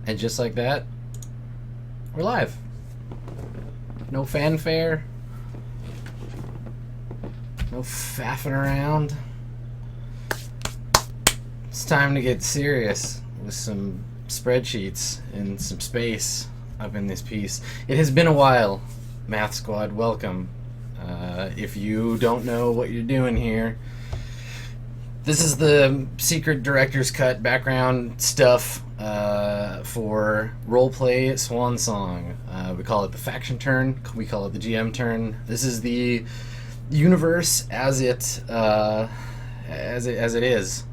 And just like that, we're live. No fanfare. No faffing around. It's time to get serious with some spreadsheets and some space up in this piece. It has been a while, Math Squad. Welcome. If you don't know what you're doing here, this is the secret director's cut background stuff for RollPlay Swan Song. We call it the faction turn. We call it the GM turn. This is the universe as it is.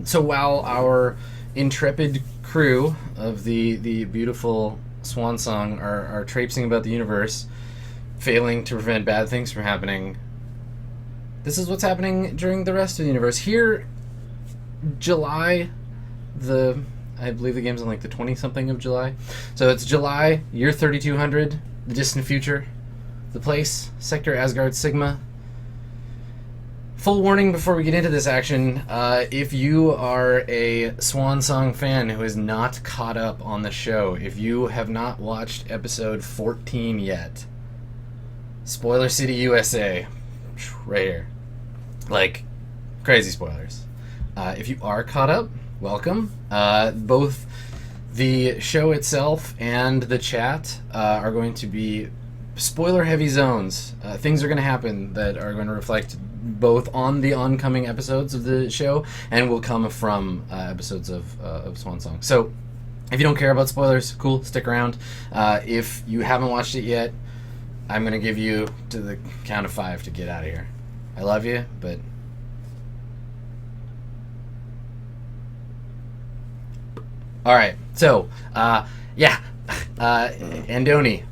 So while our intrepid crew of the beautiful Swan Song are traipsing about the universe, failing to prevent bad things from happening, this is what's happening during the rest of the universe. Here, July, I believe the game's on like the 20-something of July. So it's July, year 3200, the distant future. The place, Sector Asgard Sigma. Full warning before we get into this action, if you are a Swan Song fan who is not caught up on the show, if you have not watched episode 14 yet, Spoiler City, USA, right here. Like, crazy spoilers. If you are caught up, welcome. Both the show itself and the chat are going to be spoiler-heavy zones. Things are going to happen that are going to reflect both on the oncoming episodes of the show and will come from episodes of Swan Song. So, if you don't care about spoilers, cool, stick around. If you haven't watched it yet, I'm going to give you to the count of 5 to get out of here. I love you, but... Alright, so, Andoni.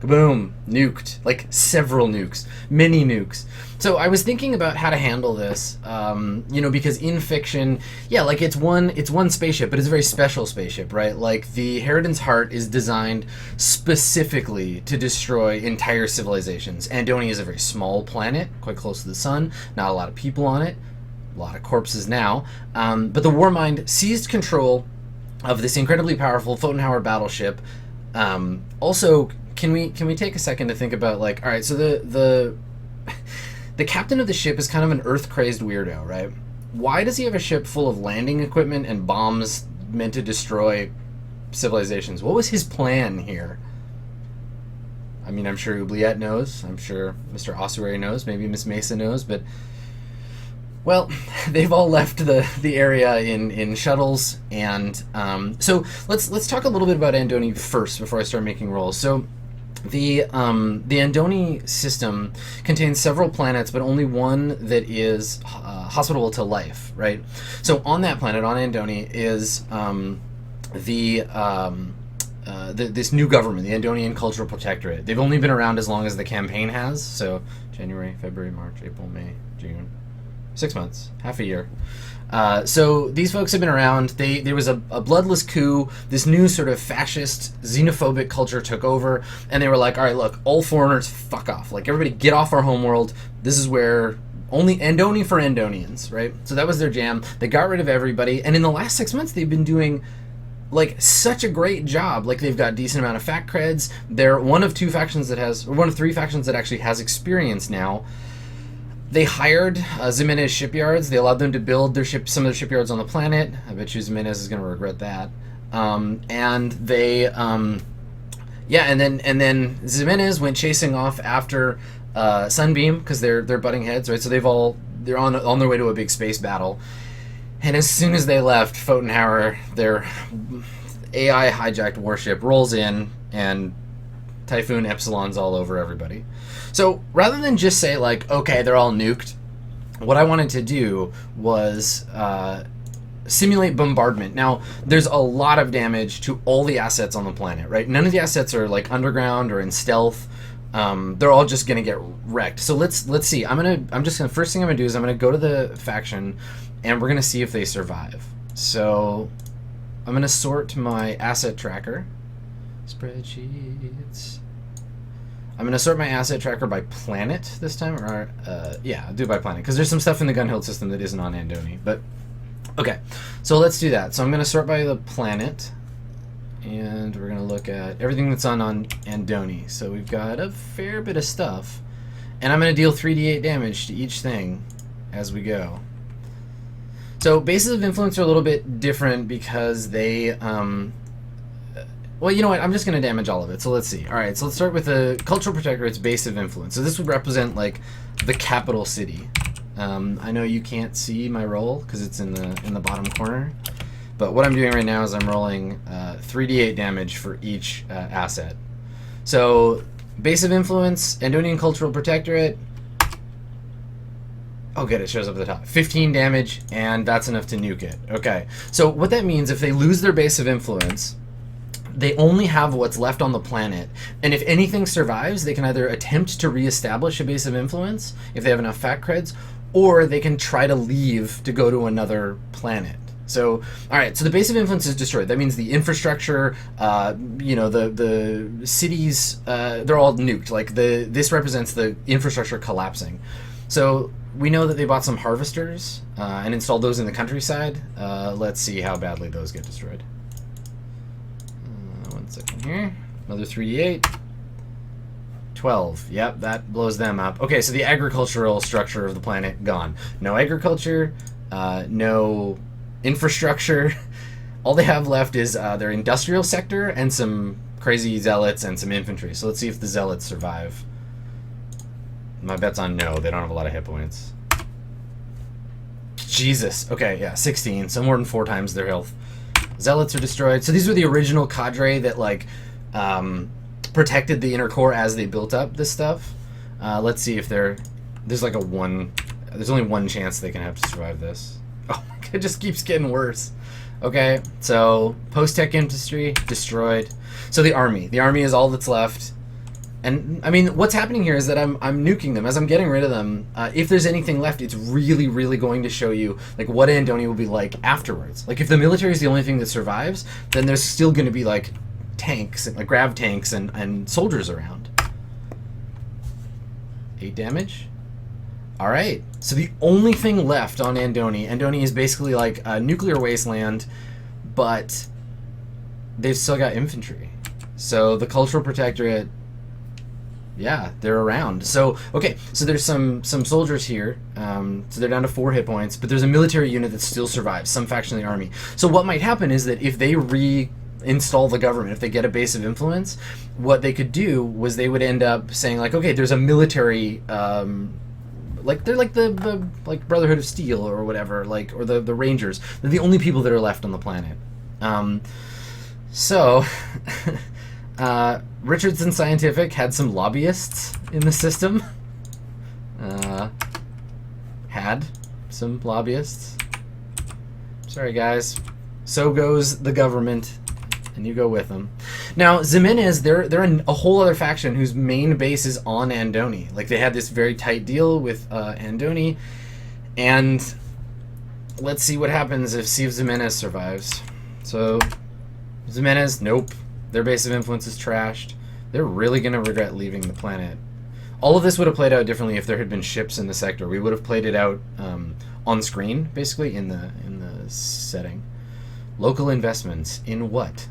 Kaboom. Nuked. Like, several nukes. Many nukes. So, I was thinking about how to handle this, because in fiction, it's one spaceship, but it's a very special spaceship, right? Like, the Harridan's Heart is designed specifically to destroy entire civilizations. Andoni is a very small planet, quite close to the sun, not a lot of people on it, a lot of corpses now, but the Warmind seized control of this incredibly powerful Photonhour battleship. Also, can we take a second to think about, like, all right, so the captain of the ship is kind of an Earth-crazed weirdo, right? Why does he have a ship full of landing equipment and bombs meant to destroy civilizations? What was his plan here? I mean, I'm sure Oubliette knows. I'm sure Mr. Ossuary knows. Maybe Miss Mesa knows, but... Well, they've all left the area in shuttles, and so let's talk a little bit about Andoni first before I start making rolls. So the Andoni system contains several planets, but only one that is hospitable to life, right? So on that planet, on Andoni, is this new government, the Andonian Cultural Protectorate. They've only been around as long as the campaign has, so January, February, March, April, May, June. 6 months, half a year. So these folks have been around. There was a bloodless coup. This new sort of fascist, xenophobic culture took over, and they were like, all right, look, all foreigners, fuck off. Like, everybody get off our homeworld. This is where only Andoni for Andonians, right? So that was their jam. They got rid of everybody, and in the last 6 months, they've been doing, like, such a great job. Like, they've got a decent amount of fact creds. They're one of 3 factions that actually has experience now. They hired Ximenez shipyards. They allowed them to build some of their shipyards on the planet. I bet you Ximenez is going to regret that. And they, and then Ximenez went chasing off after Sunbeam because they're butting heads, right? So they're on their way to a big space battle. And as soon as they left, Photonhour, their AI hijacked warship, rolls in and Typhoon Epsilon's all over everybody. So rather than just say, like, okay, they're all nuked, what I wanted to do was simulate bombardment. Now, there's a lot of damage to all the assets on the planet, right? None of the assets are, like, underground or in stealth. They're all just gonna get wrecked. So let's see. First thing I'm gonna do is I'm gonna go to the faction, and we're gonna see if they survive. So I'm gonna sort my asset tracker. Spreadsheets. I'm going to sort my asset tracker by planet this time, or I'll do it by planet, because there's some stuff in the Gunhild system that isn't on Andoni. But Okay, so let's do that. So I'm going to sort by the planet, and we're going to look at everything that's on Andoni. So we've got a fair bit of stuff, and I'm going to deal 3d8 damage to each thing as we go. So bases of influence are a little bit different because they, well, you know what? I'm just going to damage all of it. So let's see. All right, so let's start with the Cultural Protectorate's base of influence. So this would represent like the capital city. I know you can't see my roll because it's in the bottom corner, but what I'm doing right now is I'm rolling 3d8 damage for each asset. So base of influence, Andonian Cultural Protectorate. Oh, good, it shows up at the top. 15 damage, and that's enough to nuke it. Okay, so what that means, if they lose their base of influence, they only have what's left on the planet, and if anything survives, they can either attempt to reestablish a base of influence, if they have enough fact creds, or they can try to leave to go to another planet. So, alright, so the base of influence is destroyed. That means the infrastructure, you know, the cities, they're all nuked. Like, this represents the infrastructure collapsing. So, we know that they bought some harvesters and installed those in the countryside. Let's see how badly those get destroyed. 1 second here. Another 3d8. 12. Yep, that blows them up. Okay, so the agricultural structure of the planet, gone. No agriculture, no infrastructure. All they have left is their industrial sector and some crazy zealots and some infantry. So let's see if the zealots survive. My bet's on no. They don't have a lot of hit points. Jesus. Okay, yeah, 16. So more than 4 times their health. Zealots are destroyed. So these were the original cadre that, like, protected the inner core as they built up this stuff. Let's see if there's like a 1... There's only 1 chance they can have to survive this. Oh my god, it just keeps getting worse. Okay, so post-tech industry, destroyed. So the army. The army is all that's left. And, I mean, what's happening here is that I'm nuking them. As I'm getting rid of them, if there's anything left, it's really, really going to show you, like, what Andoni will be like afterwards. Like, if the military is the only thing that survives, then there's still going to be, like, tanks, like grav tanks and soldiers around. 8 damage. Alright, so the only thing left on Andoni is basically like a nuclear wasteland, but they've still got infantry. So the Cultural Protectorate, yeah, they're around. So, okay, so there's some soldiers here, so they're down to 4 hit points, but there's a military unit that still survives, some faction of the army. So what might happen is that if they install the government, if they get a base of influence, what they could do was they would end up saying, like, okay, there's a military, like, they're like the like Brotherhood of Steel or whatever, like, or the Rangers. They're the only people that are left on the planet. So Richardson Scientific had some lobbyists in the system. Had some lobbyists. Sorry, guys. So goes the government, and you go with them. Now, Ximenez, they're a whole other faction whose main base is on Andoni. Like, they had this very tight deal with Andoni, and let's see what happens if Ximenez survives. So, Ximenez, nope. Their base of influence is trashed. They're really going to regret leaving the planet. All of this would have played out differently if there had been ships in the sector. We would have played it out on screen, basically, in the setting. Local investments in what?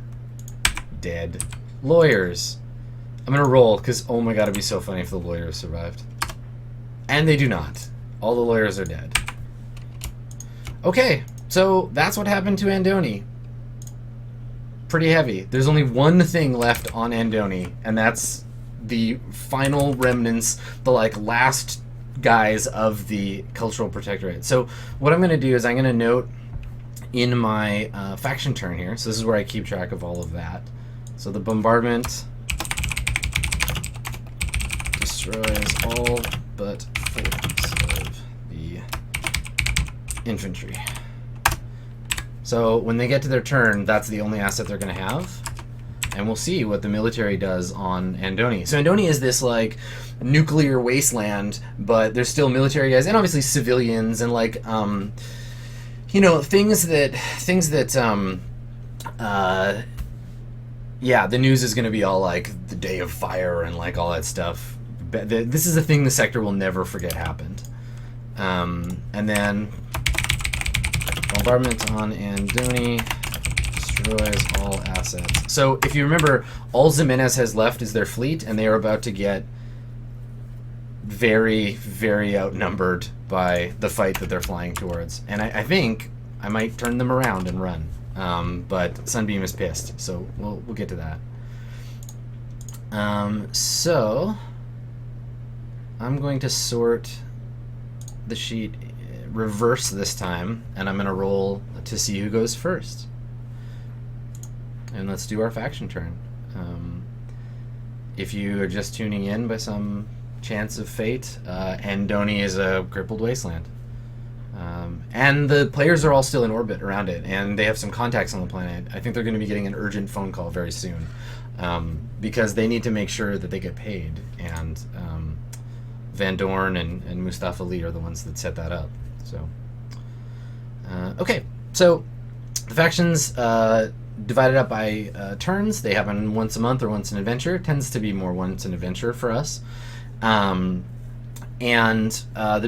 Dead. Lawyers. I'm going to roll, because, oh my god, it'd be so funny if the lawyers survived. And they do not. All the lawyers are dead. Okay, so that's what happened to Andoni. Pretty heavy. There's only one thing left on Andoni, and that's the final remnants, the, like, last guys of the Cultural Protectorate. So what I'm going to do is I'm going to note in my faction turn here, so this is where I keep track of all of that. So the bombardment destroys all but 4 of the infantry. So when they get to their turn, that's the only asset they're going to have. And we'll see what the military does on Andoni. So Andoni is this, like, nuclear wasteland, but there's still military guys, and obviously civilians, and, like, you know, things that, yeah, the news is going to be all, like, the Day of Fire and, like, all that stuff. This is a thing the sector will never forget happened. And then Bombardment on Andoni destroys all assets. So if you remember, all Ximenes has left is their fleet, and they are about to get very, very outnumbered by the fight that they're flying towards. And I think I might turn them around and run. But Sunbeam is pissed, so we'll get to that. So I'm going to sort the sheet reverse this time, and I'm going to roll to see who goes first. And let's do our faction turn. If you are just tuning in by some chance of fate, Andoni is a crippled wasteland. And the players are all still in orbit around it, and they have some contacts on the planet. I think they're going to be getting an urgent phone call very soon, because they need to make sure that they get paid, and Van Dorn and Mustafa Lee are the ones that set that up. So, okay, so the factions divided up by turns. They happen once a month or once an adventure. It tends to be more once an adventure for us. The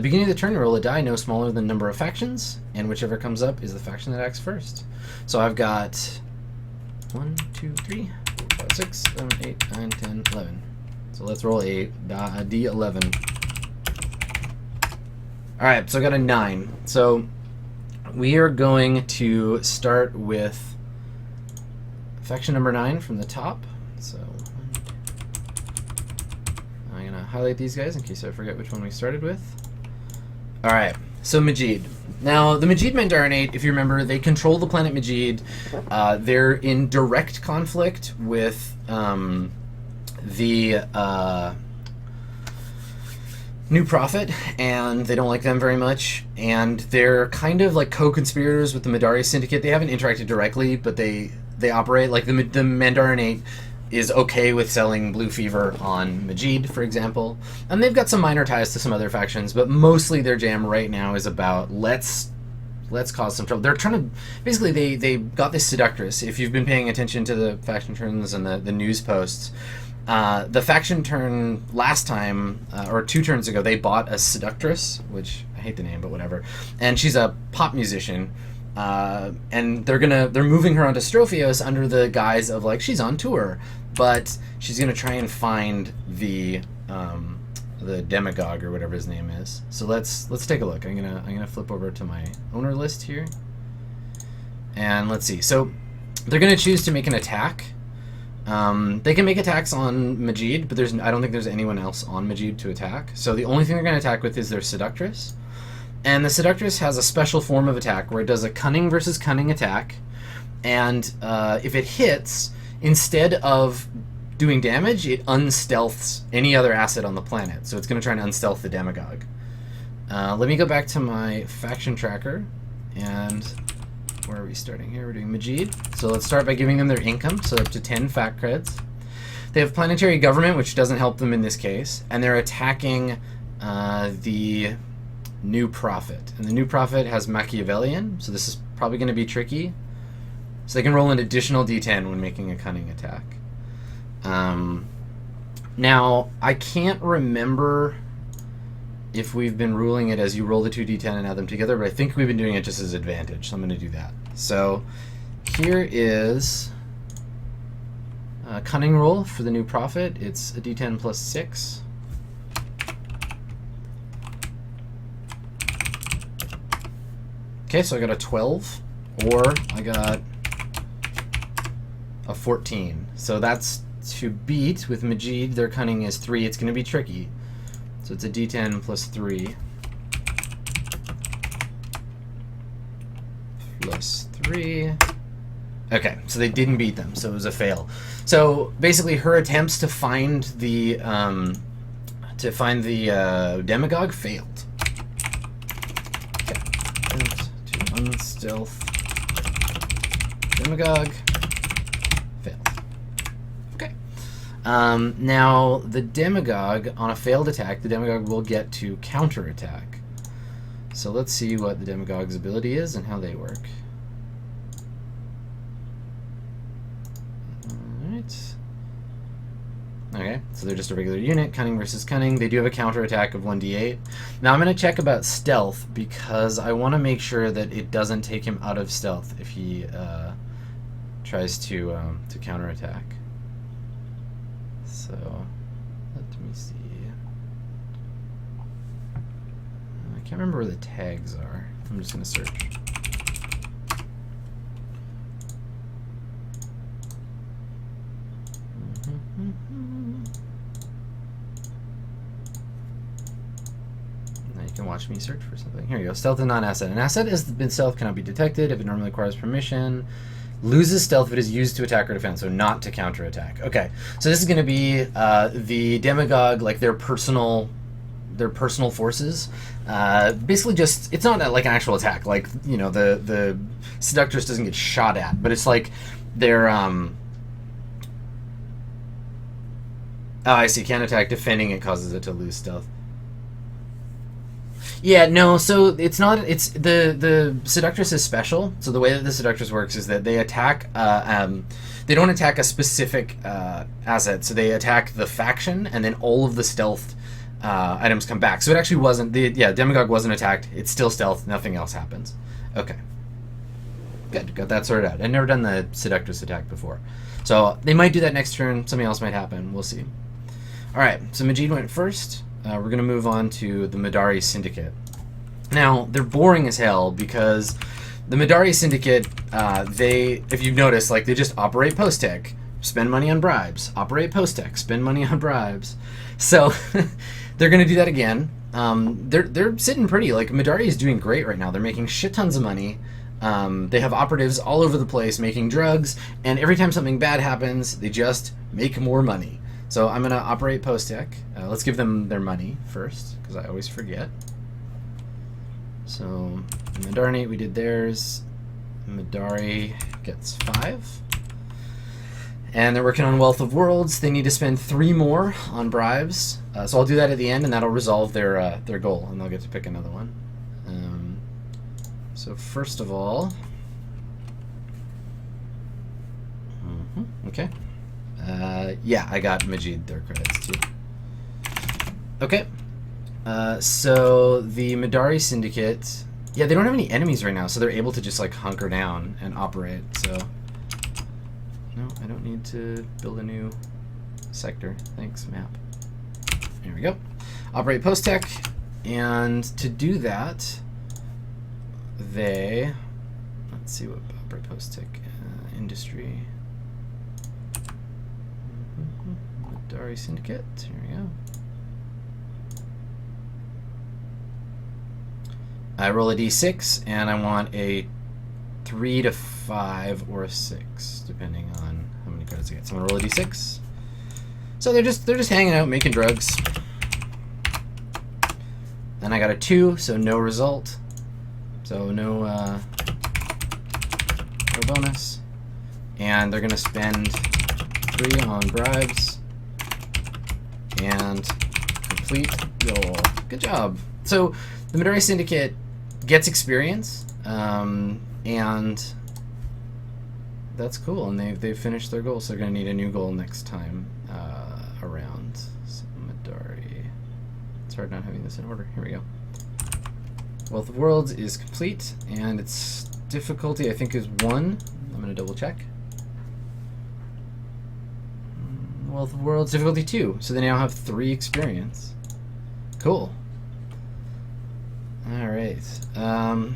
beginning of the turn, you roll a die no smaller than the number of factions, and whichever comes up is the faction that acts first. So I've got 1, 2, 3, 4, 5, 6, 7, 8, 9, 10, 11. So let's roll a D11. Alright, so I got a 9. So we are going to start with faction number 9 from the top. So I'm going to highlight these guys in case I forget which one we started with. Alright, so Majid. Now, the Majid Mandarinate, if you remember, they control the planet Majid. They're in direct conflict with the New Prophet, and they don't like them very much. And they're kind of like co-conspirators with the Madari Syndicate. They haven't interacted directly, but they operate like the Mandarinate is okay with selling Blue Fever on Majid, for example. And they've got some minor ties to some other factions, but mostly their jam right now is about let's cause some trouble. They're trying to basically they got this seductress. If you've been paying attention to the faction turns and the news posts, the faction turn last time or 2 turns ago, they bought a seductress, which I hate the name, but whatever. And she's a pop musician. And they're moving her onto Strophios under the guise of like she's on tour, but she's gonna try and find the demagogue or whatever his name is. So let's take a look. I'm gonna flip over to my owner list here, and let's see. So they're gonna choose to make an attack. They can make attacks on Majid, but I don't think there's anyone else on Majid to attack. So the only thing they're gonna attack with is their seductress. And the Seductress has a special form of attack where it does a cunning versus cunning attack, and if it hits, instead of doing damage, it unstealths any other asset on the planet. So it's going to try and unstealth the demagogue. Let me go back to my faction tracker, and where are we starting here? We're doing Majid. So let's start by giving them their income, so up to 10 fact creds. They have planetary government, which doesn't help them in this case, and they're attacking the New Prophet. And the New Prophet has Machiavellian, so this is probably going to be tricky. So they can roll an additional d10 when making a cunning attack. Now, I can't remember if we've been ruling it as you roll the 2d10 and add them together, but I think we've been doing it just as advantage, so I'm going to do that. So here is a cunning roll for the New Prophet. It's a d10 plus 6. Okay, so I got a 12, or I got a 14. So that's to beat with Majid. Their cunning is 3. It's going to be tricky. So it's a d10 plus 3. Plus 3. Okay, so they didn't beat them, so it was a fail. So basically her attempts to find the demagogue failed. Unstealth demagogue failed. Okay. Now the demagogue on a failed attack, the demagogue will get to counterattack. So let's see what the demagogue's ability is and how they work. Alright. Okay, So they're just a regular unit. Cunning versus cunning. They do have a counterattack of 1d8. Now I'm going to check about stealth because I want to make sure that it doesn't take him out of stealth if he tries to counterattack. So let me see. I can't remember where the tags are. I'm just going to search. Now you can watch me search for something. Here you go. Stealth and non-asset. An asset has been stealth, cannot be detected if it normally requires permission. Loses stealth if it is used to attack or defend, so not to counterattack. Okay, so this is going to be the demagogue, like their personal forces. Basically, just it's not like an actual attack. Like, you know, the seductress doesn't get shot at, but it's like their Oh, I see. Can't attack. Defending it causes it to lose stealth. Yeah, no, so it's not, it's, the Seductress is special. So the way that the Seductress works is that they attack, they don't attack a specific asset. So they attack the faction, and then all of the stealth items come back. So it actually wasn't, Demagogue wasn't attacked. It's still stealth. Nothing else happens. Okay. Good, got that sorted out. I've never done the Seductress attack before. So they might do that next turn. Something else might happen. We'll see. All right, so Majid went first. We're going to move on to the Madari Syndicate. Now, they're boring as hell because the Madari Syndicate, if you've noticed, like, they just operate post-tech, spend money on bribes, operate post-tech, spend money on bribes. So they're going to do that again. They're sitting pretty. Like, Madari is doing great right now. They're making shit tons of money. They have operatives all over the place making drugs, and every time something bad happens, they just make more money. So I'm going to operate post-tech. Let's give them their money first, because I always forget. So, Madarnate, we did theirs. Madari gets 5. And they're working on Wealth of Worlds. They need to spend 3 more on bribes. So I'll do that at the end, and that'll resolve their goal, and they'll get to pick another one. So first of all... Okay. Yeah, I got Majid their credits too. Okay. So the Madari Syndicate, yeah, they don't have any enemies right now, so they're able to just like hunker down and operate. So no, I don't need to build a new sector. Thanks, map. Here we go. Operate post-tech, and to do that, they, let's see what operate post-tech industry. Madari Syndicate, here we go. I roll a d6, and I want a 3 to 5 or a 6, depending on how many cards I get. So I'm gonna roll a d6. So they're just hanging out, making drugs. Then I got a 2, so no result. So no bonus. And they're gonna spend 3 on bribes and complete goal. Good job. So the Madari Syndicate gets experience, and that's cool. And they've finished their goal, so they're going to need a new goal next time around. So Madari. It's hard not having this in order. Here we go. Wealth of Worlds is complete, and its difficulty I think is 1. I'm going to double check. Wealth of Worlds difficulty 2, so they now have 3 experience. Cool. Alright, I'm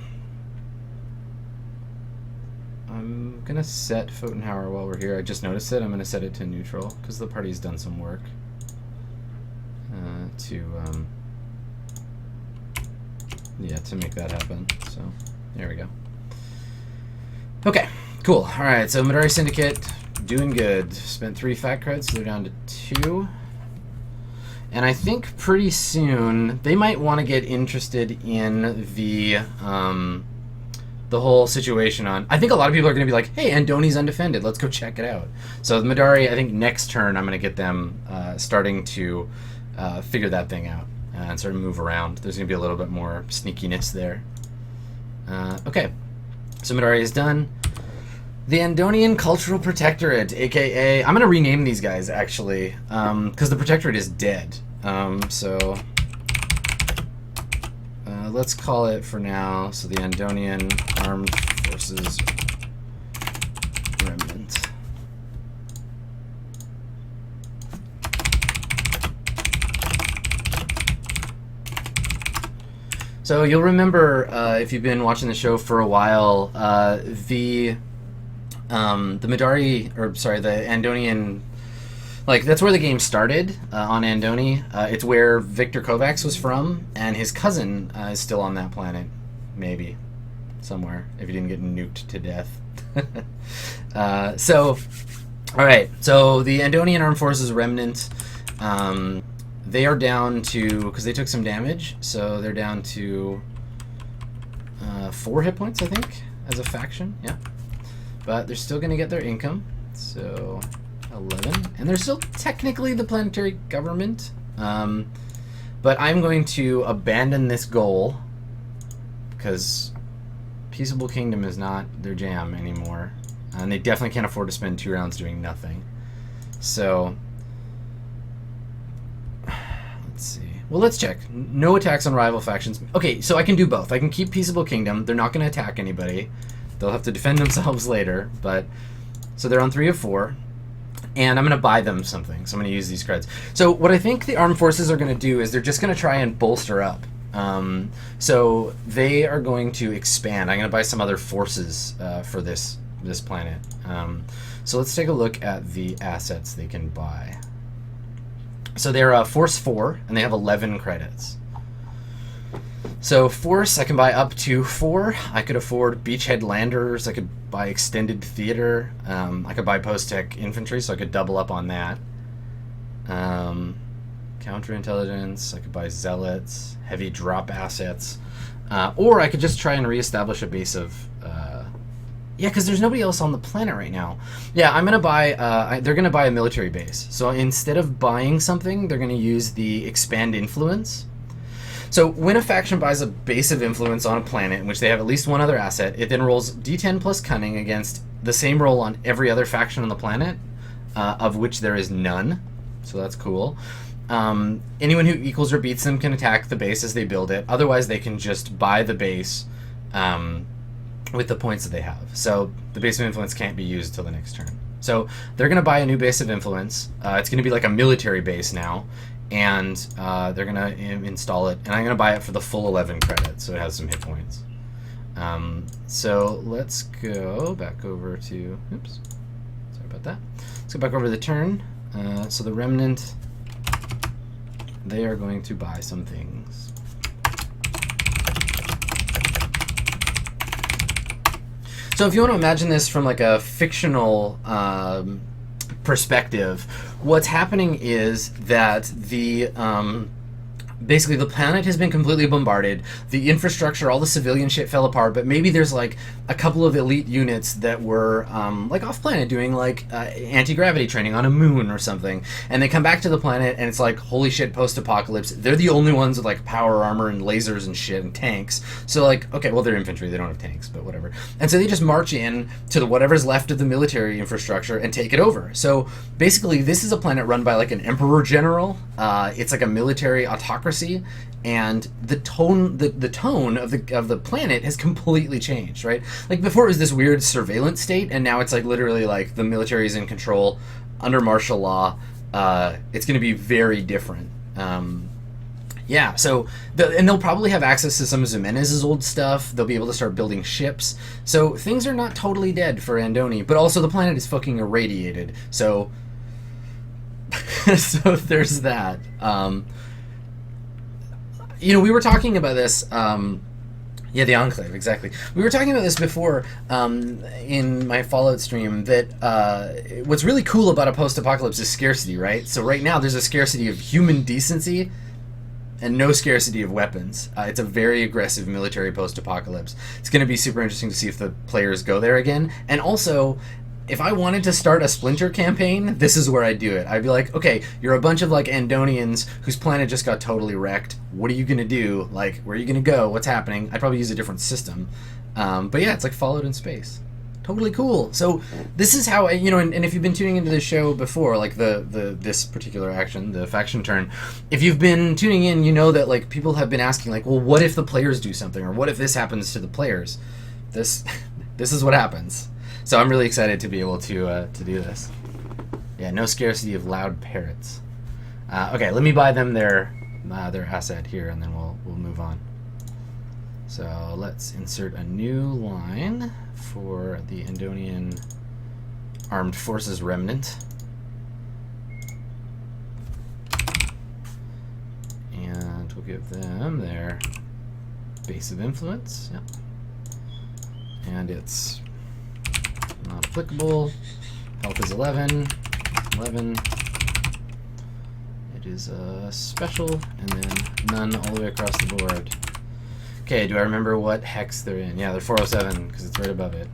gonna set Pfotenhauer while we're here. I just noticed it. I'm gonna set it to neutral because the party's done some work to make that happen. So there we go. Okay, cool. Alright, so Madari Syndicate doing good. Spent 3 fat creds, so they're down to 2. And I think pretty soon they might want to get interested in the whole situation on... I think a lot of people are going to be like, hey, Andoni's undefended. Let's go check it out. So the Madari, I think next turn I'm going to get them starting to figure that thing out and sort of move around. There's going to be a little bit more sneakiness there. Okay, so Madari is done. The Andonian Cultural Protectorate, aka... I'm going to rename these guys, actually, because the Protectorate is dead. Let's call it for now, so the Andonian Armed Forces Remnant. So you'll remember, if you've been watching the show for a while, the Midari, or sorry, the Andonian, like, that's where the game started, on Andoni. It's where Victor Kovacs was from, and his cousin is still on that planet, maybe, somewhere, if he didn't get nuked to death. Alright, so the Andonian Armed Forces Remnant, they are down to, because they took some damage, so they're down to 4 hit points, I think, as a faction, yeah. But they're still going to get their income, so 11. And they're still technically the planetary government. But I'm going to abandon this goal because Peaceable Kingdom is not their jam anymore. And they definitely can't afford to spend 2 rounds doing nothing. So, let's see. Well, let's check. No attacks on rival factions. Okay, so I can do both. I can keep Peaceable Kingdom. They're not going to attack anybody. They'll have to defend themselves later, but... So they're on 3 of 4, and I'm going to buy them something, so I'm going to use these cards. So what I think the armed forces are going to do is they're just going to try and bolster up. So they are going to expand. I'm going to buy some other forces for this planet. So let's take a look at the assets they can buy. So they're Force 4, and they have 11 credits. So Force, I can buy up to 4. I could afford Beachhead Landers. I could buy Extended Theater. I could buy Post-Tech Infantry, so I could double up on that. Counterintelligence. I could buy Zealots. Heavy drop assets. Or I could just try and reestablish a base of... yeah, because there's nobody else on the planet right now. Yeah, I'm going to buy... they're going to buy a military base. So instead of buying something, they're going to use the Expand Influence. So when a faction buys a base of influence on a planet in which they have at least one other asset, it then rolls D10 plus Cunning against the same roll on every other faction on the planet, of which there is none. So that's cool. Anyone who equals or beats them can attack the base as they build it. Otherwise, they can just buy the base with the points that they have. So the base of influence can't be used until the next turn. So they're going to buy a new base of influence. It's going to be like a military base now. And they're going to install it. And I'm going to buy it for the full 11 credits, so it has some hit points. So let's go back over to... Oops. Sorry about that. Let's go back over to the turn. So the Remnant, they are going to buy some things. So if you want to imagine this from like a fictional... perspective, what's happening is that the basically the planet has been completely bombarded, the infrastructure, all the civilian shit fell apart, but maybe there's like a couple of elite units that were like off planet doing like anti-gravity training on a moon or something, and they come back to the planet and it's like, holy shit, post-apocalypse, they're the only ones with like power armor and lasers and shit and tanks. So like, okay, well, they're infantry, they don't have tanks, but whatever. And so they just march in to whatever's left of the military infrastructure and take it over. So basically this is a planet run by like an emperor general. It's like a military autocracy, and the tone of the planet has completely changed, right? Like before it was this weird surveillance state, and now it's like literally like the military is in control under martial law. It's going to be very different. Yeah, so and they'll probably have access to some of Ximenez's old stuff. They'll be able to start building ships. So things are not totally dead for Andoni, but also the planet is fucking irradiated. So so there's that. You know, we were talking about this, yeah, the Enclave, exactly. We were talking about this before in my Fallout stream, that what's really cool about a post-apocalypse is scarcity, right? So right now there's a scarcity of human decency and no scarcity of weapons. It's a very aggressive military post-apocalypse. It's going to be super interesting to see if the players go there again. And also, if I wanted to start a Splinter campaign, this is where I'd do it. I'd be like, okay, you're a bunch of like Andonians whose planet just got totally wrecked. What are you going to do? Like, where are you going to go? What's happening? I'd probably use a different system. But yeah, it's like Fallout in space. Totally cool. So this is how, you know, and if you've been tuning into the show before, like this particular action, the faction turn, if you've been tuning in, you know that like people have been asking like, well, what if the players do something, or what if this happens to the players? This is what happens. So I'm really excited to be able to do this. Yeah, no scarcity of loud parrots. Okay, let me buy them their asset here, and then we'll move on. So let's insert a new line for the Andonian Armed Forces Remnant. And we'll give them their base of influence. Yep. And it's not applicable. Health is 11. 11. It is special, and then none all the way across the board. Okay, do I remember what hex they're in? Yeah, they're 407, because it's right above it.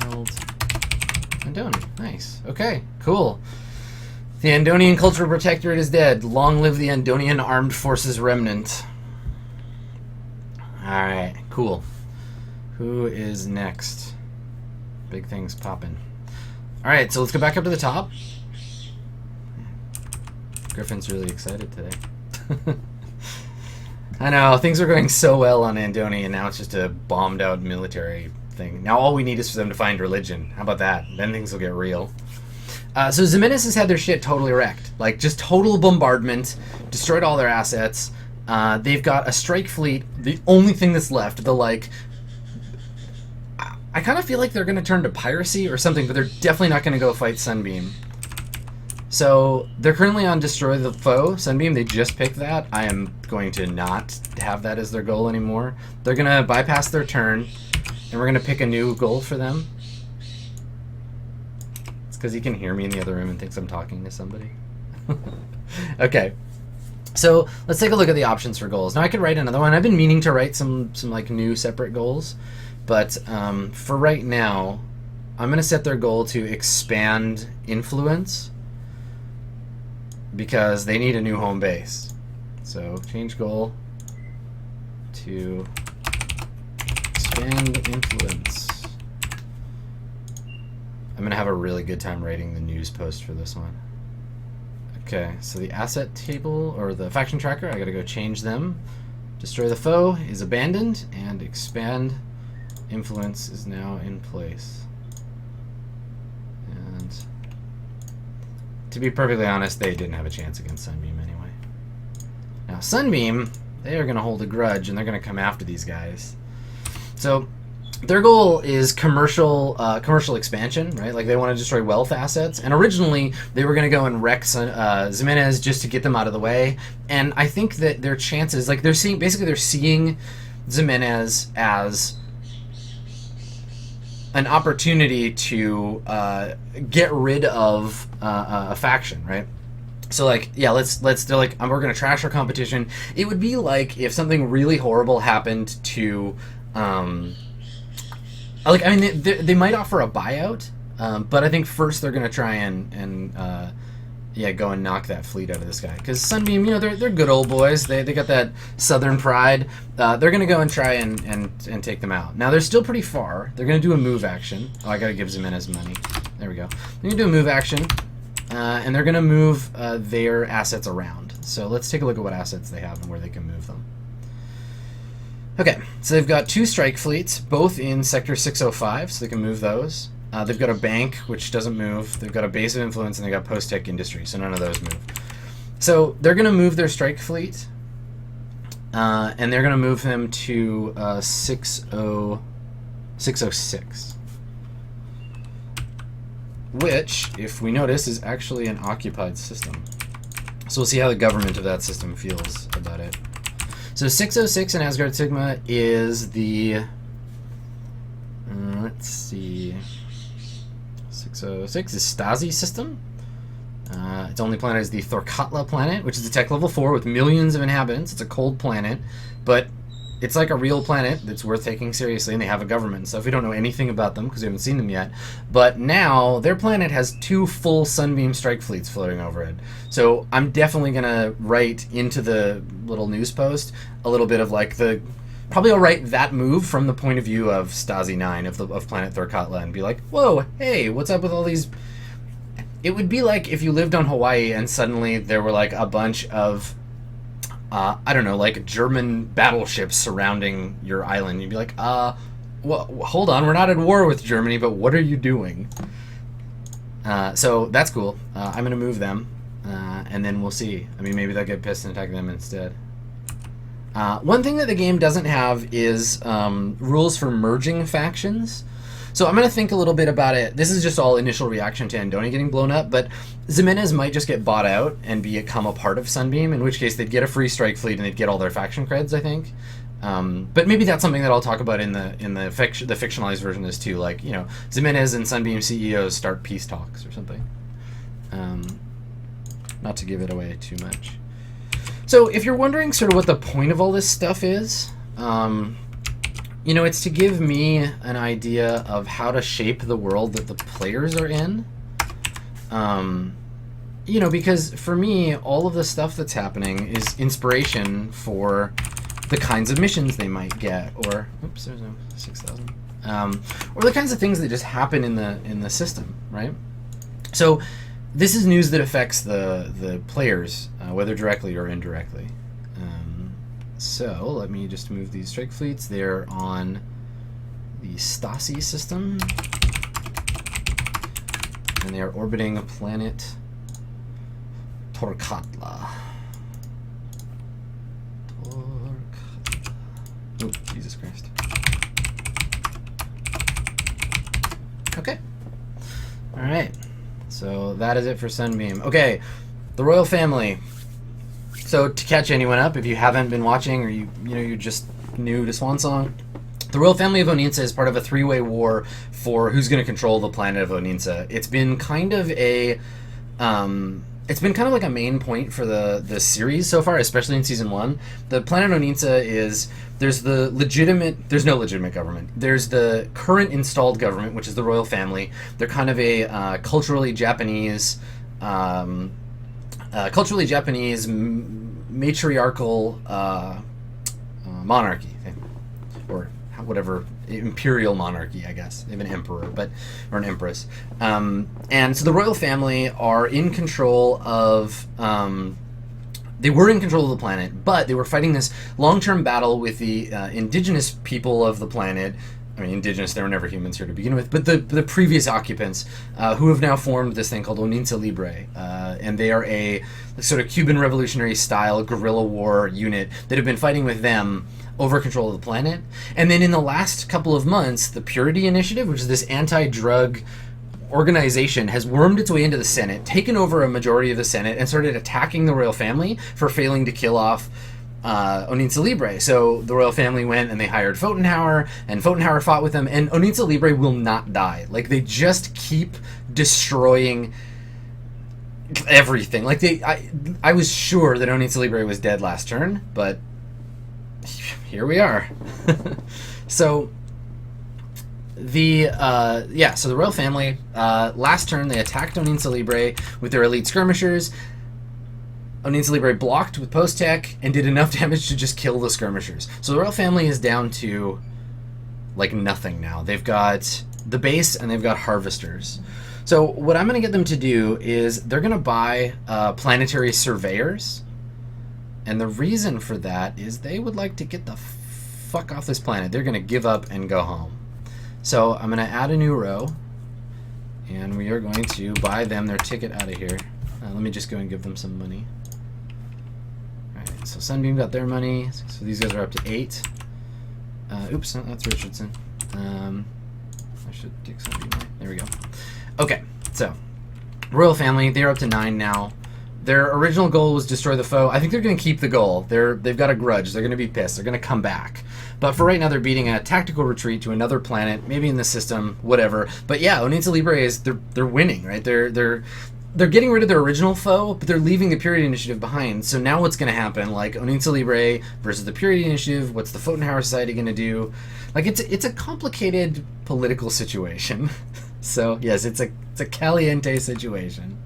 Emerald. Andoni. Nice. Okay, cool. The Andonian Cultural Protectorate is dead. Long live the Andonian Armed Forces Remnant. Alright, cool. Who is next? Big things popping. Alright, so let's go back up to the top. Griffin's really excited today. I know, things are going so well on Andoni, and now it's just a bombed out military thing. Now all we need is for them to find religion. How about that? Then things will get real. So Ximenes has had their shit totally wrecked. Like, just total bombardment, destroyed all their assets. They've got a strike fleet. The only thing that's left, the like... I kind of feel like they're going to turn to piracy or something, but they're definitely not going to go fight Sunbeam. So they're currently on Destroy the Foe, Sunbeam. They just picked that. I am going to not have that as their goal anymore. They're going to bypass their turn, and we're going to pick a new goal for them. It's because he can hear me in the other room and thinks I'm talking to somebody. Okay. So let's take a look at the options for goals. Now I could write another one. I've been meaning to write some like new separate goals, but for right now, I'm going to set their goal to expand influence, because they need a new home base. So change goal to expand influence. I'm going to have a really good time writing the news post for this one. Okay, so the asset table, or the faction tracker, I got to go change them. Destroy the Foe is abandoned, and expand influence is now in place. And to be perfectly honest, they didn't have a chance against Sunbeam anyway. Now Sunbeam, they are going to hold a grudge, and they're going to come after these guys. So their goal is commercial expansion, right? Like they want to destroy wealth assets. And originally they were going to go and wreck Ximenes just to get them out of the way. And I think that their chances, like they're seeing Ximenes as an opportunity to get rid of a faction, right? So like, yeah, they're like, we're gonna trash our competition. It would be like if something really horrible happened to, like, I mean, they might offer a buyout, but I think first they're gonna try and go and knock that fleet out of the sky. Because Sunbeam, you know, they're good old boys. They got that southern pride. They're gonna go and try and take them out. Now they're still pretty far. They're gonna do a move action. Oh, I gotta give Ximenes money. There we go. They're gonna do a move action, and they're gonna move their assets around. So let's take a look at what assets they have and where they can move them. Okay, so they've got 2 strike fleets, both in Sector 605, so they can move those. They've got a bank, which doesn't move. They've got a base of influence, and they've got post-tech industry, so none of those move. So they're going to move their strike fleet, and they're going to move them to 606, which, if we notice, is actually an occupied system. So we'll see how the government of that system feels about it. So 606 in Asgard Sigma is the... let's see... 606 is Stasi system. Its only planet is the Thorkatla planet, which is a tech level 4 with millions of inhabitants. It's a cold planet, but it's like a real planet that's worth taking seriously, and they have a government and stuff. We don't know anything about them because we haven't seen them yet. But now their planet has 2 full Sunbeam strike fleets floating over it. So I'm definitely going to write into the little news post a little bit of like the probably I'll write that move from the point of view of Stasi 9 of Planet Thorkatla and be like, whoa, hey, what's up with all these? It would be like if you lived on Hawaii and suddenly there were like a bunch of I don't know, like German battleships surrounding your island. You'd be like, well, hold on, we're not at war with Germany, but what are you doing? So that's cool. I'm going to move them, and then we'll see. I mean, maybe they'll get pissed and attack them instead. One thing that the game doesn't have is rules for merging factions. So I'm going to think a little bit about it. This is just all initial reaction to Andoni getting blown up, but Ximenez might just get bought out and become a part of Sunbeam, in which case they'd get a free strike fleet and they'd get all their faction creds, I think. But maybe that's something that I'll talk about in the fictionalized version of this too. Like, you know, Ximenez and Sunbeam CEOs start peace talks or something. Not to give it away too much. So if you're wondering sort of what the point of all this stuff is, you know, it's to give me an idea of how to shape the world that the players are in. You know, because for me, all of the stuff that's happening is inspiration for the kinds of missions they might get, or oops, there's no 6,000, or the kinds of things that just happen in the system, right? So this is news that affects the players, whether directly or indirectly. So let me just move these strike fleets. They're on the Stasi system, and they are orbiting a planet Thorkatla. Oh, Jesus Christ. Okay. All right. So that is it for Sunbeam. Okay, the royal family. So to catch anyone up, if you haven't been watching, or you're just new to Swansong, the royal family of Oninsa is part of a three-way war for who's going to control the planet of Oninsa. It's been kind of a like a main point for the series so far, especially in season 1. The planet Oninsa is, there's no legitimate government. There's the current installed government, which is the royal family. They're kind of a culturally Japanese matriarchal monarchy, or whatever, imperial monarchy, I guess. They have an emperor, or an empress. And so the royal family are in control of, they were in control of the planet, but they were fighting this long-term battle with the indigenous people of the planet. I mean, indigenous, they were never humans here to begin with, but the previous occupants, who have now formed this thing called Oninsa Libre, and they are a sort of Cuban revolutionary style guerrilla war unit that have been fighting with them over control of the planet. And then in the last couple of months, the Purity Initiative, which is this anti-drug organization, has wormed its way into the Senate, taken over a majority of the Senate, and started attacking the royal family for failing to kill off Oninsa Libre. So the royal family went and they hired Fotenhauer, and Fotenhauer fought with them, and Oninsa Libre will not die. Like, they just keep destroying everything. Like, I was sure that Oninsa Libre was dead last turn, but here we are. So the royal family, last turn they attacked Oninsa Libre with their elite skirmishers. Oninsa Libre blocked with post-tech and did enough damage to just kill the skirmishers. So the royal family is down to like nothing now. They've got the base and they've got harvesters. So what I'm going to get them to do is they're going to buy planetary surveyors. And the reason for that is they would like to get the fuck off this planet. They're going to give up and go home. So I'm going to add a new row, and we are going to buy them their ticket out of here. Let me just go and give them some money. Alright, so Sunbeam got their money, so these guys are up to 8. Oops, no, that's Richardson. I should take Sunbeam away. There we go. Okay, so royal family, they're up to 9 now. Their original goal was destroy the foe. I think they're going to keep the goal. They've got a grudge. They're going to be pissed. They're going to come back. But for right now, they're beating a tactical retreat to another planet, maybe in the system, whatever. But yeah, Oninsa Libre is they're winning, right? They're getting rid of their original foe, but they're leaving the Purity Initiative behind. So now what's going to happen? Like, Oninsa Libre versus the Purity Initiative. What's the Fotenhauer Society going to do? Like, it's a complicated political situation. So yes, it's a caliente situation.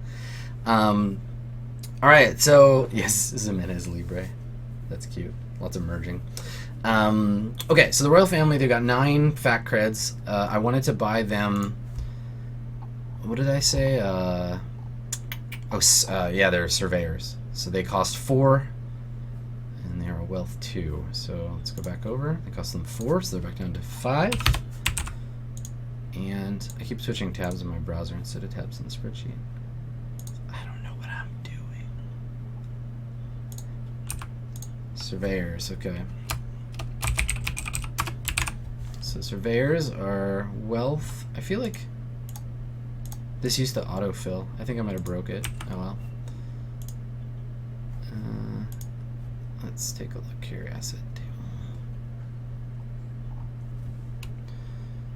All right, so yes, Ximenez Libre. That's cute. Lots of merging. Okay, so the royal family, they've got 9 fact creds. I wanted to buy them. What did I say? Yeah, they're surveyors. So they cost 4, and they're a wealth 2. So let's go back over. They cost them 4, so they're back down to 5. And I keep switching tabs in my browser instead of tabs in the spreadsheet. I don't know what I'm doing. Surveyors, okay. So surveyors are wealth. I feel like this used to autofill. I think I might have broke it. Oh well. Let's take a look here. Asset table.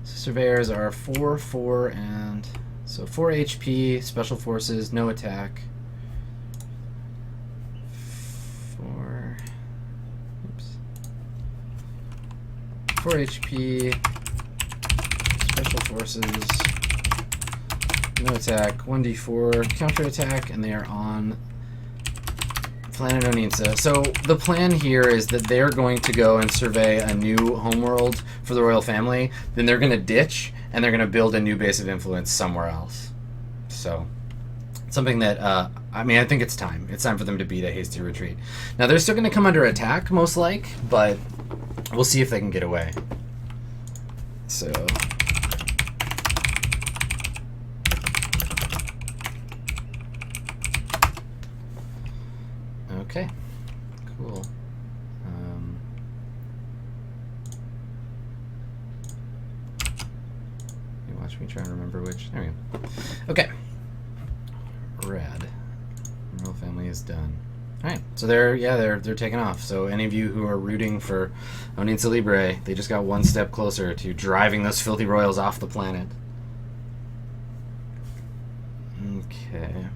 So surveyors are 4, 4, and so 4 HP. Special forces, no attack. 4. Oops. 4 HP. Special forces. No attack, 1d4, counter attack, and they are on Planet Onitsa. So the plan here is that they're going to go and survey a new homeworld for the royal family, then they're going to ditch, and they're going to build a new base of influence somewhere else. So, something that, I mean, I think it's time. It's time for them to beat a hasty retreat. Now, they're still going to come under attack, most like, but we'll see if they can get away. So... Okay, cool. You watch me try and remember which. There we go. Okay. Red. Royal family is done. All right, so they're taking off. So any of you who are rooting for Onitsa Libre, they just got one step closer to driving those filthy royals off the planet. Okay.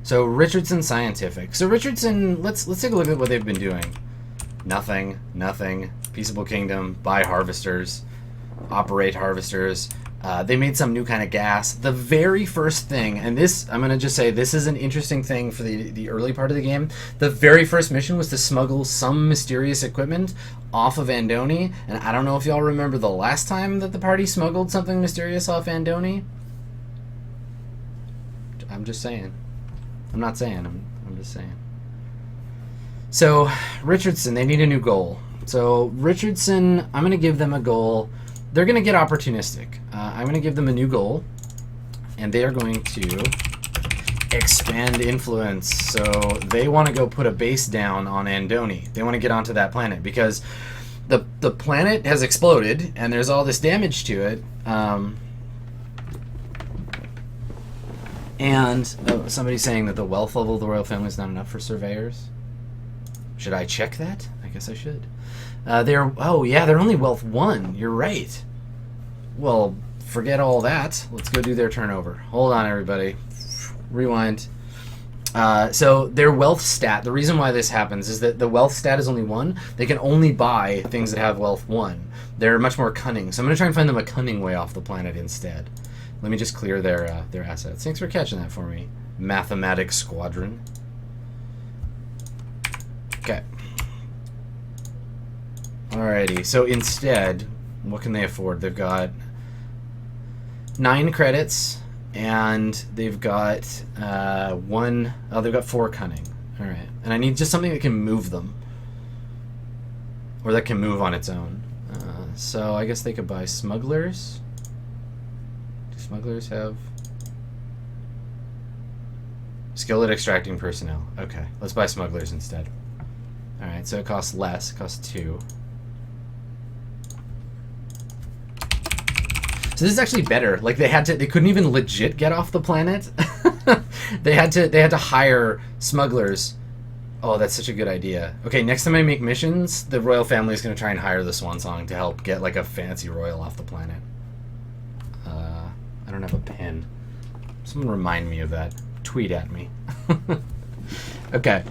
So Richardson Scientific. So Richardson, let's take a look at what they've been doing. Nothing, nothing. Peaceable Kingdom, buy harvesters, operate harvesters. They made some new kind of gas. The very first thing, and this, I'm going to just say, this is an interesting thing for the early part of the game. The very first mission was to smuggle some mysterious equipment off of Andoni, and I don't know if y'all remember the last time that the party smuggled something mysterious off Andoni. I'm just saying. I'm not saying, I'm just saying. So, Richardson, they need a new goal. So, Richardson, I'm going to give them a goal. They're going to get opportunistic. I'm going to give them a new goal, and they are going to expand influence. So, they want to go put a base down on Andoni. They want to get onto that planet, because the planet has exploded, and there's all this damage to it. And somebody's saying that the wealth level of the royal family is not enough for surveyors. Should I check that? I guess I should. They're only wealth 1. You're right. Well, forget all that. Let's go do their turnover. Hold on, everybody. Rewind. So their wealth stat, the reason why this happens is that the wealth stat is only 1. They can only buy things that have wealth 1. They're much more cunning. So I'm going to try and find them a cunning way off the planet instead. Let me just clear their assets. Thanks for catching that for me, Mathematics Squadron. Okay. Alrighty, so instead, what can they afford? They've got 9 credits, and they've got they've got 4 cunning. Alright, and I need just something that can move them. Or that can move on its own. So I guess they could buy smugglers. Smugglers have skilled at extracting personnel. Okay, let's buy smugglers instead. Alright, so it costs less. It costs 2. So this is actually better. Like they couldn't even legit get off the planet. they had to hire smugglers. Oh, that's such a good idea. Okay, next time I make missions, the royal family is going to try and hire the Swan Song to help get like a fancy royal off the planet. I don't have a pen. Someone remind me of that. Tweet at me. Okay.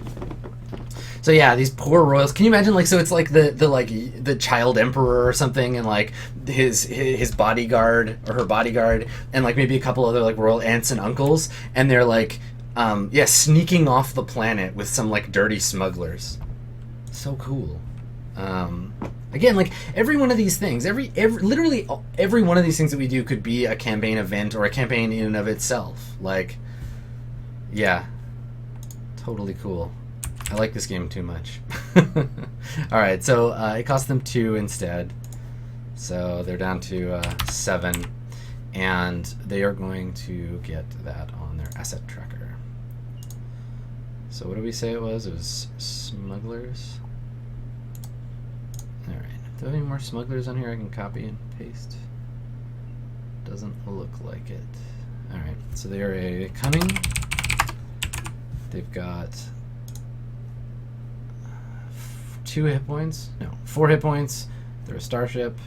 So yeah, these poor royals. Can you imagine, like, so it's like the child emperor or something, and like his bodyguard or her bodyguard, and like maybe a couple other like royal aunts and uncles, and they're like, sneaking off the planet with some like dirty smugglers. So cool. Again, like every one of these things, literally every one of these things that we do could be a campaign event or a campaign in and of itself. Like, yeah, totally cool. I like this game too much. All right, so it cost them 2 instead, so they're down to 7, and they are going to get that on their asset tracker. So what did we say it was? It was smugglers. All right. Do I have any more smugglers on here I can copy and paste? Doesn't look like it. All right. So they are a cunning. They've got 2 hit points. No, 4 hit points. They're a starship.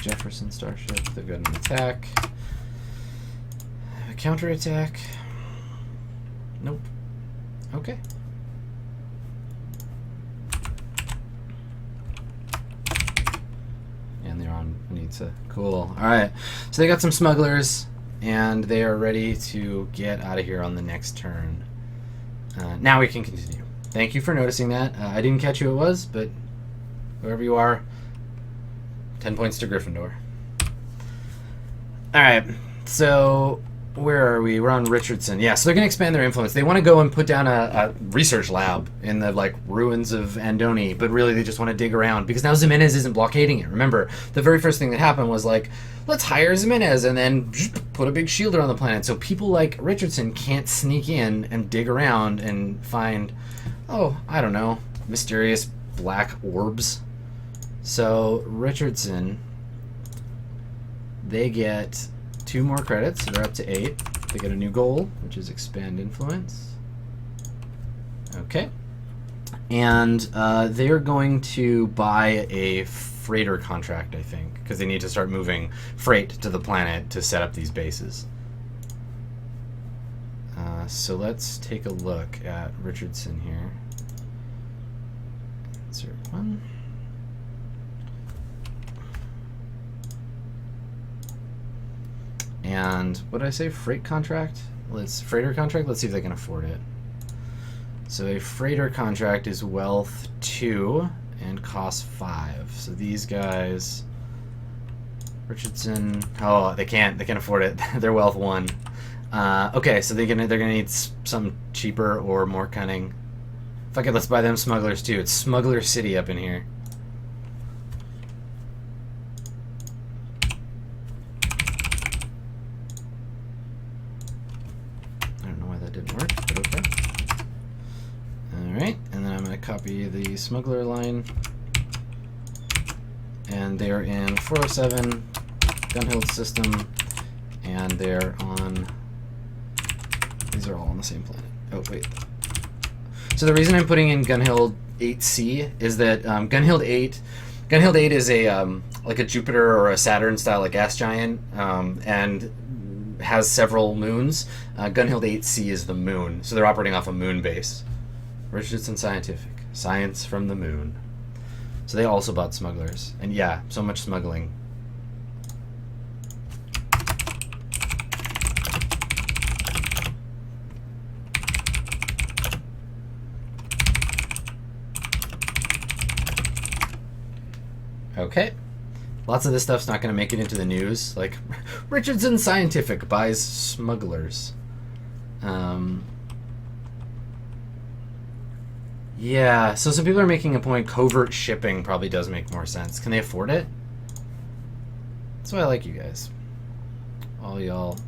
Jefferson starship. They've got an attack. A counterattack. Nope. Okay. And they're on Anita. Cool. All right. So they got some smugglers, and they are ready to get out of here on the next turn. Now we can continue. Thank you for noticing that. I didn't catch who it was, but whoever you are, 10 points to Gryffindor. All right. So where are we? We're on Richardson. Yeah, so they're going to expand their influence. They want to go and put down a research lab in the like ruins of Andoni, but really they just want to dig around because now Ximenez isn't blockading it. Remember, the very first thing that happened was like, let's hire Ximenez and then put a big shielder on the planet. So people like Richardson can't sneak in and dig around and find, oh, I don't know, mysterious black orbs. So Richardson, they get 2 more credits, so they're up to 8. They get a new goal, which is expand influence. Okay. And they're going to buy a freighter contract, I think, because they need to start moving freight to the planet to set up these bases. So let's take a look at Richardson here. Insert 1. And what did I say? Freight contract? Freighter contract? Let's see if they can afford it. So a freighter contract is wealth 2 and costs 5. So these guys, Richardson, oh, they can't afford it. They're wealth 1. Okay, so they're gonna need something cheaper or more cunning. Fuck it, let's buy them smugglers too. It's Smuggler City up in here. Copy the smuggler line, and they're in 407 Gunhild system, and they're on, these are all on the same planet. Oh wait, so the reason I'm putting in Gunhild 8C is that Gunhild 8 is a like a Jupiter or a Saturn style like gas giant, and has several moons. Gunhild 8C is the moon, so they're operating off a moon base. Richardson Scientific. Science from the moon. So they also bought smugglers. And yeah, so much smuggling. Okay. Lots of this stuff's not going to make it into the news. Like, Richardson Scientific buys smugglers. Yeah, so some people are making a point. Covert shipping probably does make more sense. Can they afford it? That's why I like you guys. All y'all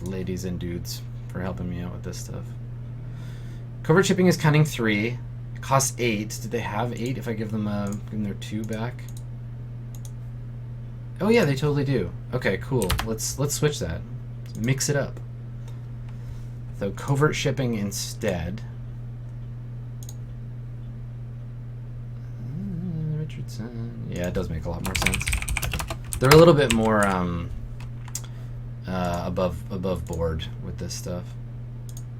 ladies and dudes for helping me out with this stuff. Covert shipping is cunning 3. It costs 8. Did they have 8 if I give them their 2 back? Oh yeah, they totally do. Okay, cool. Let's switch that. Let's mix it up. So covert shipping instead. Richardson. Yeah, it does make a lot more sense. They're a little bit more above board with this stuff.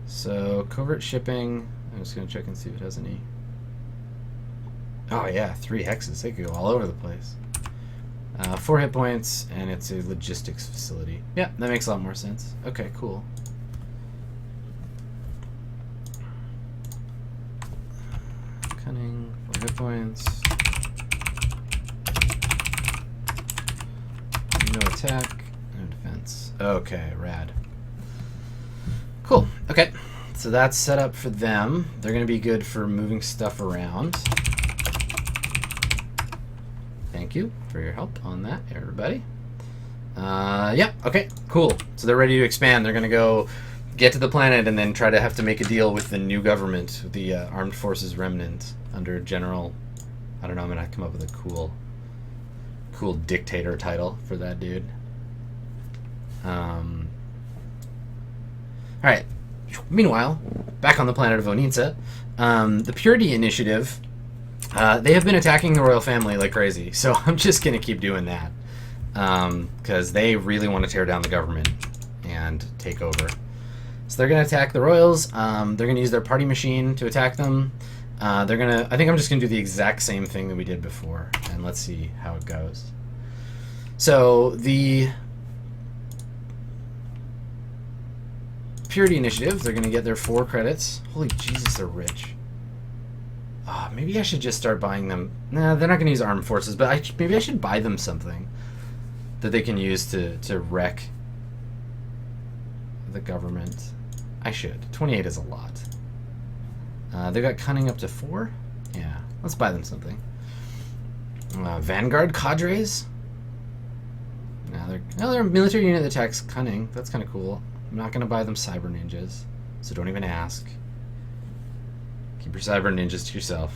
So covert shipping. I'm just gonna check and see if it has any. Oh yeah, 3 hexes. They could go all over the place. 4 hit points, and it's a logistics facility. Yeah, that makes a lot more sense. Okay, cool. Cunning, 4 hit points. No attack, no defense. Okay, rad. Cool. Okay, so that's set up for them. They're going to be good for moving stuff around. Thank you for your help on that, everybody. Yeah, okay, cool. So they're ready to expand. They're going to go get to the planet and then try to have to make a deal with the new government, the Armed Forces Remnant, under General... I don't know, I'm going to come up with a cool dictator title for that dude. Alright. Meanwhile, back on the planet of Oninsa, the Purity Initiative... they have been attacking the royal family like crazy, so I'm just going to keep doing that. Because they really want to tear down the government and take over. So they're going to attack the royals. They're going to use their party machine to attack them. I think I'm just going to do the exact same thing that we did before, and let's see how it goes. So the Purity Initiative, they're going to get their 4 credits. Holy Jesus, they're rich. Maybe I should just start buying them. Nah, they're not going to use armed forces, but maybe I should buy them something that they can use to wreck the government. I should. 28 is a lot. They've got cunning up to 4? Yeah, let's buy them something. Vanguard cadres? They're a military unit that attacks cunning. That's kind of cool. I'm not going to buy them cyber ninjas, so don't even ask. Keep your cyber ninjas to yourself.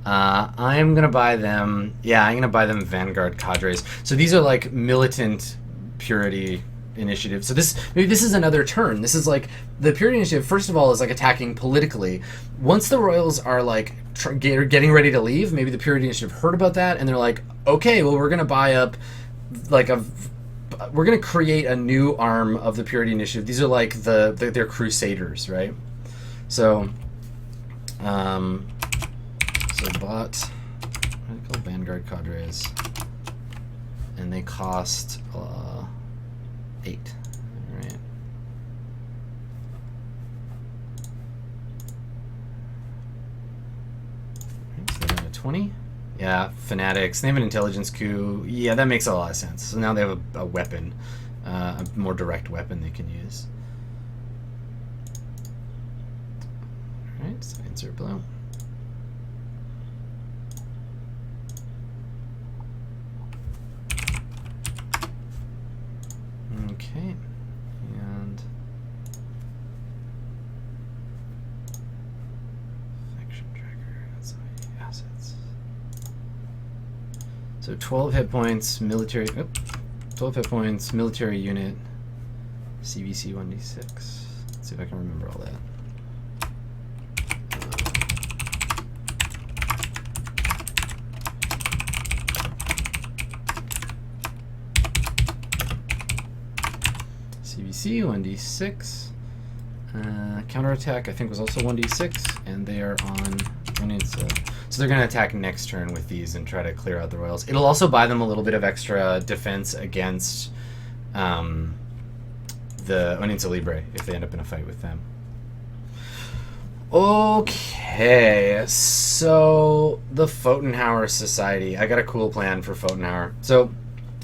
I'm going to buy them... Yeah, I'm going to buy them Vanguard cadres. So these are like militant Purity Initiative. So maybe this is another turn. This is like... The Purity Initiative, first of all, is like attacking politically. Once the Royals are like getting ready to leave, maybe the Purity Initiative heard about that, and they're like, okay, well, we're going to buy up like we're going to create a new arm of the Purity Initiative. These are like they're crusaders, right? So... so bought, what do you call Vanguard cadres, and they cost 8. All right. So they're going to 20. Yeah, fanatics. They have an intelligence coup. Yeah, that makes a lot of sense. So now they have a weapon, a more direct weapon they can use. All right, so insert below. Okay, and faction tracker, that's assets. So 12 hit points, military, 12 hit points, military unit, CVC 1d6. Let's see if I can remember all that. CVC 1d6. Counterattack I think was also 1d6, and they are on so they're going to attack next turn with these and try to clear out the royals. It'll also buy them a little bit of extra defense against the Oninsa Libre if they end up in a fight with them. Okay, so the Pfotenhauer Society. I got a cool plan for Pfotenhauer. So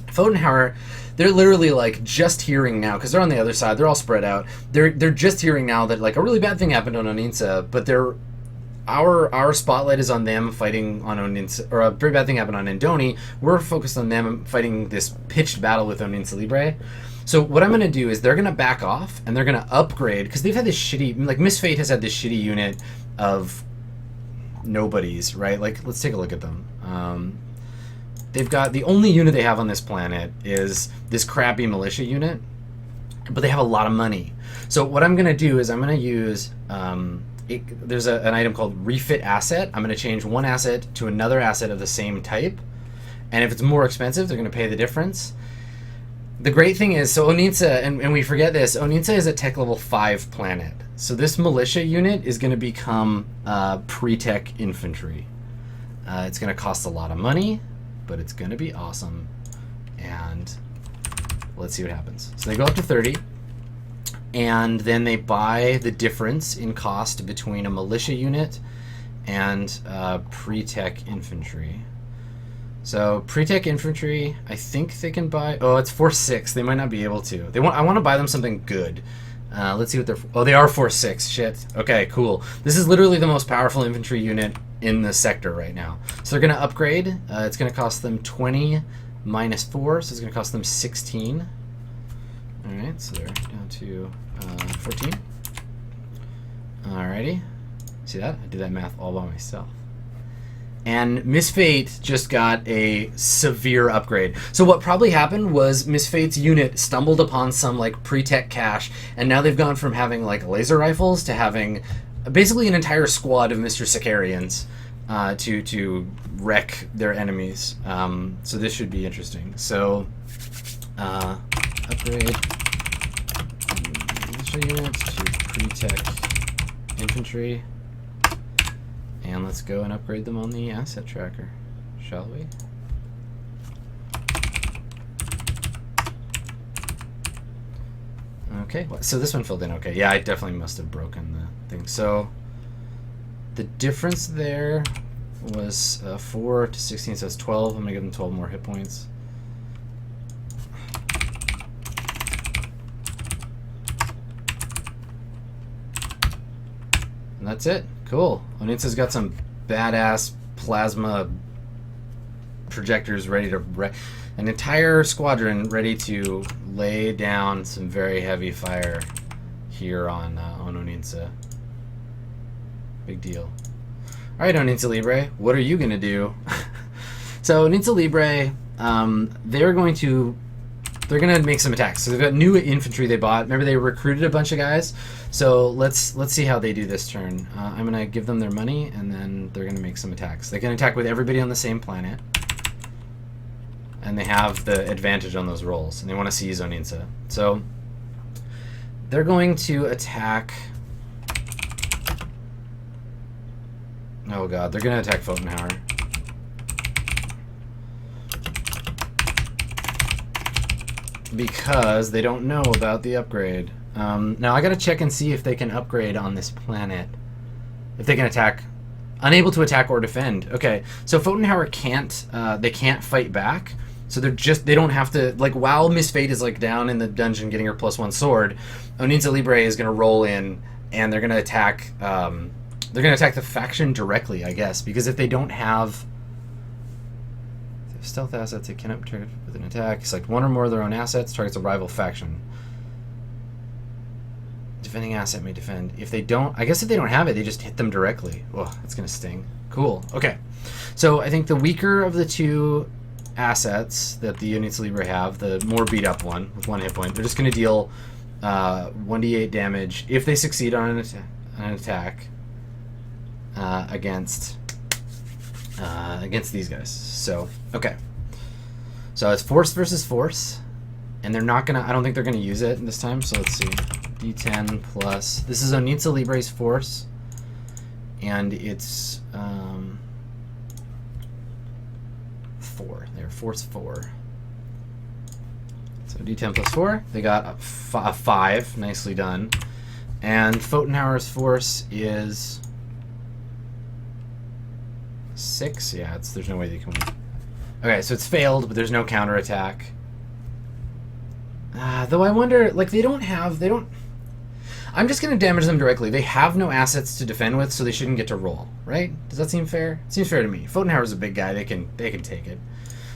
Pfotenhauer, they're literally like just hearing now, because they're on the other side, they're all spread out. They're just hearing now that like a really bad thing happened on Oninsa, but our spotlight is on them fighting on Oninsa, or a very bad thing happened on Andoni. We're focused on them fighting this pitched battle with Oninsa Libre. So what I'm going to do is they're going to back off and they're going to upgrade, because they've had this shitty, like Miss Fate has had this shitty unit of nobodies, right? Like, let's take a look at them. They've got, the only unit they have on this planet is this crappy militia unit, but they have a lot of money. So what I'm going to do is I'm going to use, there's an item called refit asset. I'm going to change one asset to another asset of the same type, and if it's more expensive, they're going to pay the difference. The great thing is, so Oninsa, and we forget this, Oninsa is a tech level 5 planet. So this militia unit is going to become pre-tech infantry. It's going to cost a lot of money. but it's going to be awesome. And let's see what happens. So they go up to 30, and then they buy the difference in cost between a militia unit and pre-tech infantry. So pre-tech infantry, I think they can buy. Oh, it's 4/6. They might not be able to. I want to buy them something good. Let's see what they're. Oh, they are 4/6. Shit. Okay, cool. This is literally the most powerful infantry unit in the sector right now. So they're going to upgrade. It's going to cost them 20 minus 4, so it's going to cost them 16. All right, so they're down to 14. Alrighty. See that? I did that math all by myself. And Miss Fate just got a severe upgrade. So what probably happened was Miss Fate's unit stumbled upon some like pre-tech cache, and now they've gone from having like laser rifles to having basically an entire squad of Mr. Sicarians to wreck their enemies. So this should be interesting. So upgrade militia units to pre-tech infantry. And let's go and upgrade them on the asset tracker, shall we? Okay, so this one filled in okay. Yeah, I definitely must have broken the thing. So the difference there was 4 to 16, so it's 12. I'm gonna give them 12 more hit points. And that's it. Cool. Onitsa's got some badass plasma projectors ready to an entire squadron ready to lay down some very heavy fire here on Onitsa. Big deal. All right, Onitsa Libre, what are you gonna do? So Onitsa Libre, they're gonna make some attacks. So they've got new infantry they bought. Remember, they recruited a bunch of guys. So let's see how they do this turn. I'm gonna give them their money, and then they're gonna make some attacks. They can attack with everybody on the same planet, and they have the advantage on those rolls, and they want to seize Onitsa. So they're going to attack. Oh god, they're gonna attack Pfotenhauer. Because they don't know about the upgrade. Now I gotta check and see if they can upgrade on this planet. If they can attack, unable to attack or defend. Okay, so Pfotenhauer can't. They can't fight back. So they don't have to, like, while Miss Fate is like down in the dungeon getting her +1 sword, Onitsa Libre is gonna roll in and they're gonna attack. They're gonna attack the faction directly, I guess, because if they don't have stealth assets, it cannot target with an attack. Select one or more of their own assets, targets a rival faction. Defending asset may defend. If they don't, I guess if they don't have it, they just hit them directly. Oh, that's gonna sting. Cool. Okay. So I think the weaker of the two assets that the Onitsa Libre have, the more beat up one with 1 hit point, they're just gonna deal 1d8 damage if they succeed on an attack against these guys. So okay, so it's force versus force, and they're not gonna, I don't think they're gonna use it this time. So let's see, d10 plus, this is Onitsa Libre's force, and it's 4. They're force 4. So d10 plus 4, they got a 5, nicely done. And Pfotenhauer's force is 6. Yeah, there's no way they can win. Okay, so it's failed, but there's no counterattack. Though I wonder, like, I'm just gonna damage them directly. They have no assets to defend with, so they shouldn't get to roll, right? Does that seem fair? It seems fair to me. Pfotenhauer's a big guy, they can take it.